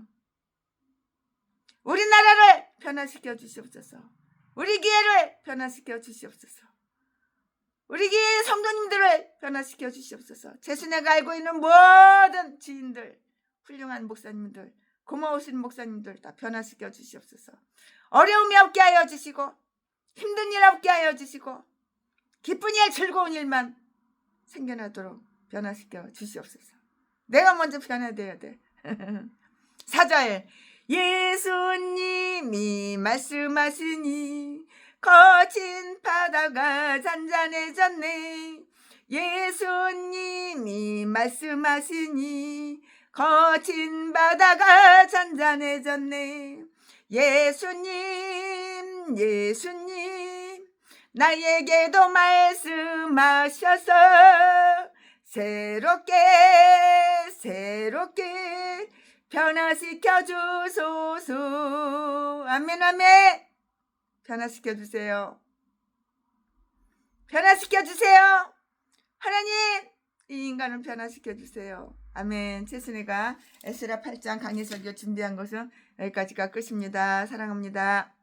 우리나라를 변화시켜 주시옵소서. 우리 교회를 변화시켜 주시옵소서. 우리 교회 성도님들을 변화시켜 주시옵소서. 최순애가 알고 있는 모든 지인들, 훌륭한 목사님들, 고마우신 목사님들 다 변화시켜 주시옵소서. 어려움이 없게 하여 주시고 힘든 일 없게 하여 주시고 기쁜 일 즐거운 일만 생겨나도록 변화시켜 주시옵소서. 내가 먼저 변화되어야 돼. 4절 예수님이 말씀하시니 거친 바다가 잔잔해졌네. 예수님이 말씀하시니 거친 바다가 잔잔해졌네. 예수님 나에게도 말씀하셔서 새롭게 변화시켜 주소서. 아멘 아멘. 변화시켜 주세요. 변화시켜 주세요. 하나님, 이 인간을 변화시켜 주세요. 아멘. 최순애가 에스라 8장 강해 설교 준비한 것은 여기까지가 끝입니다. 사랑합니다.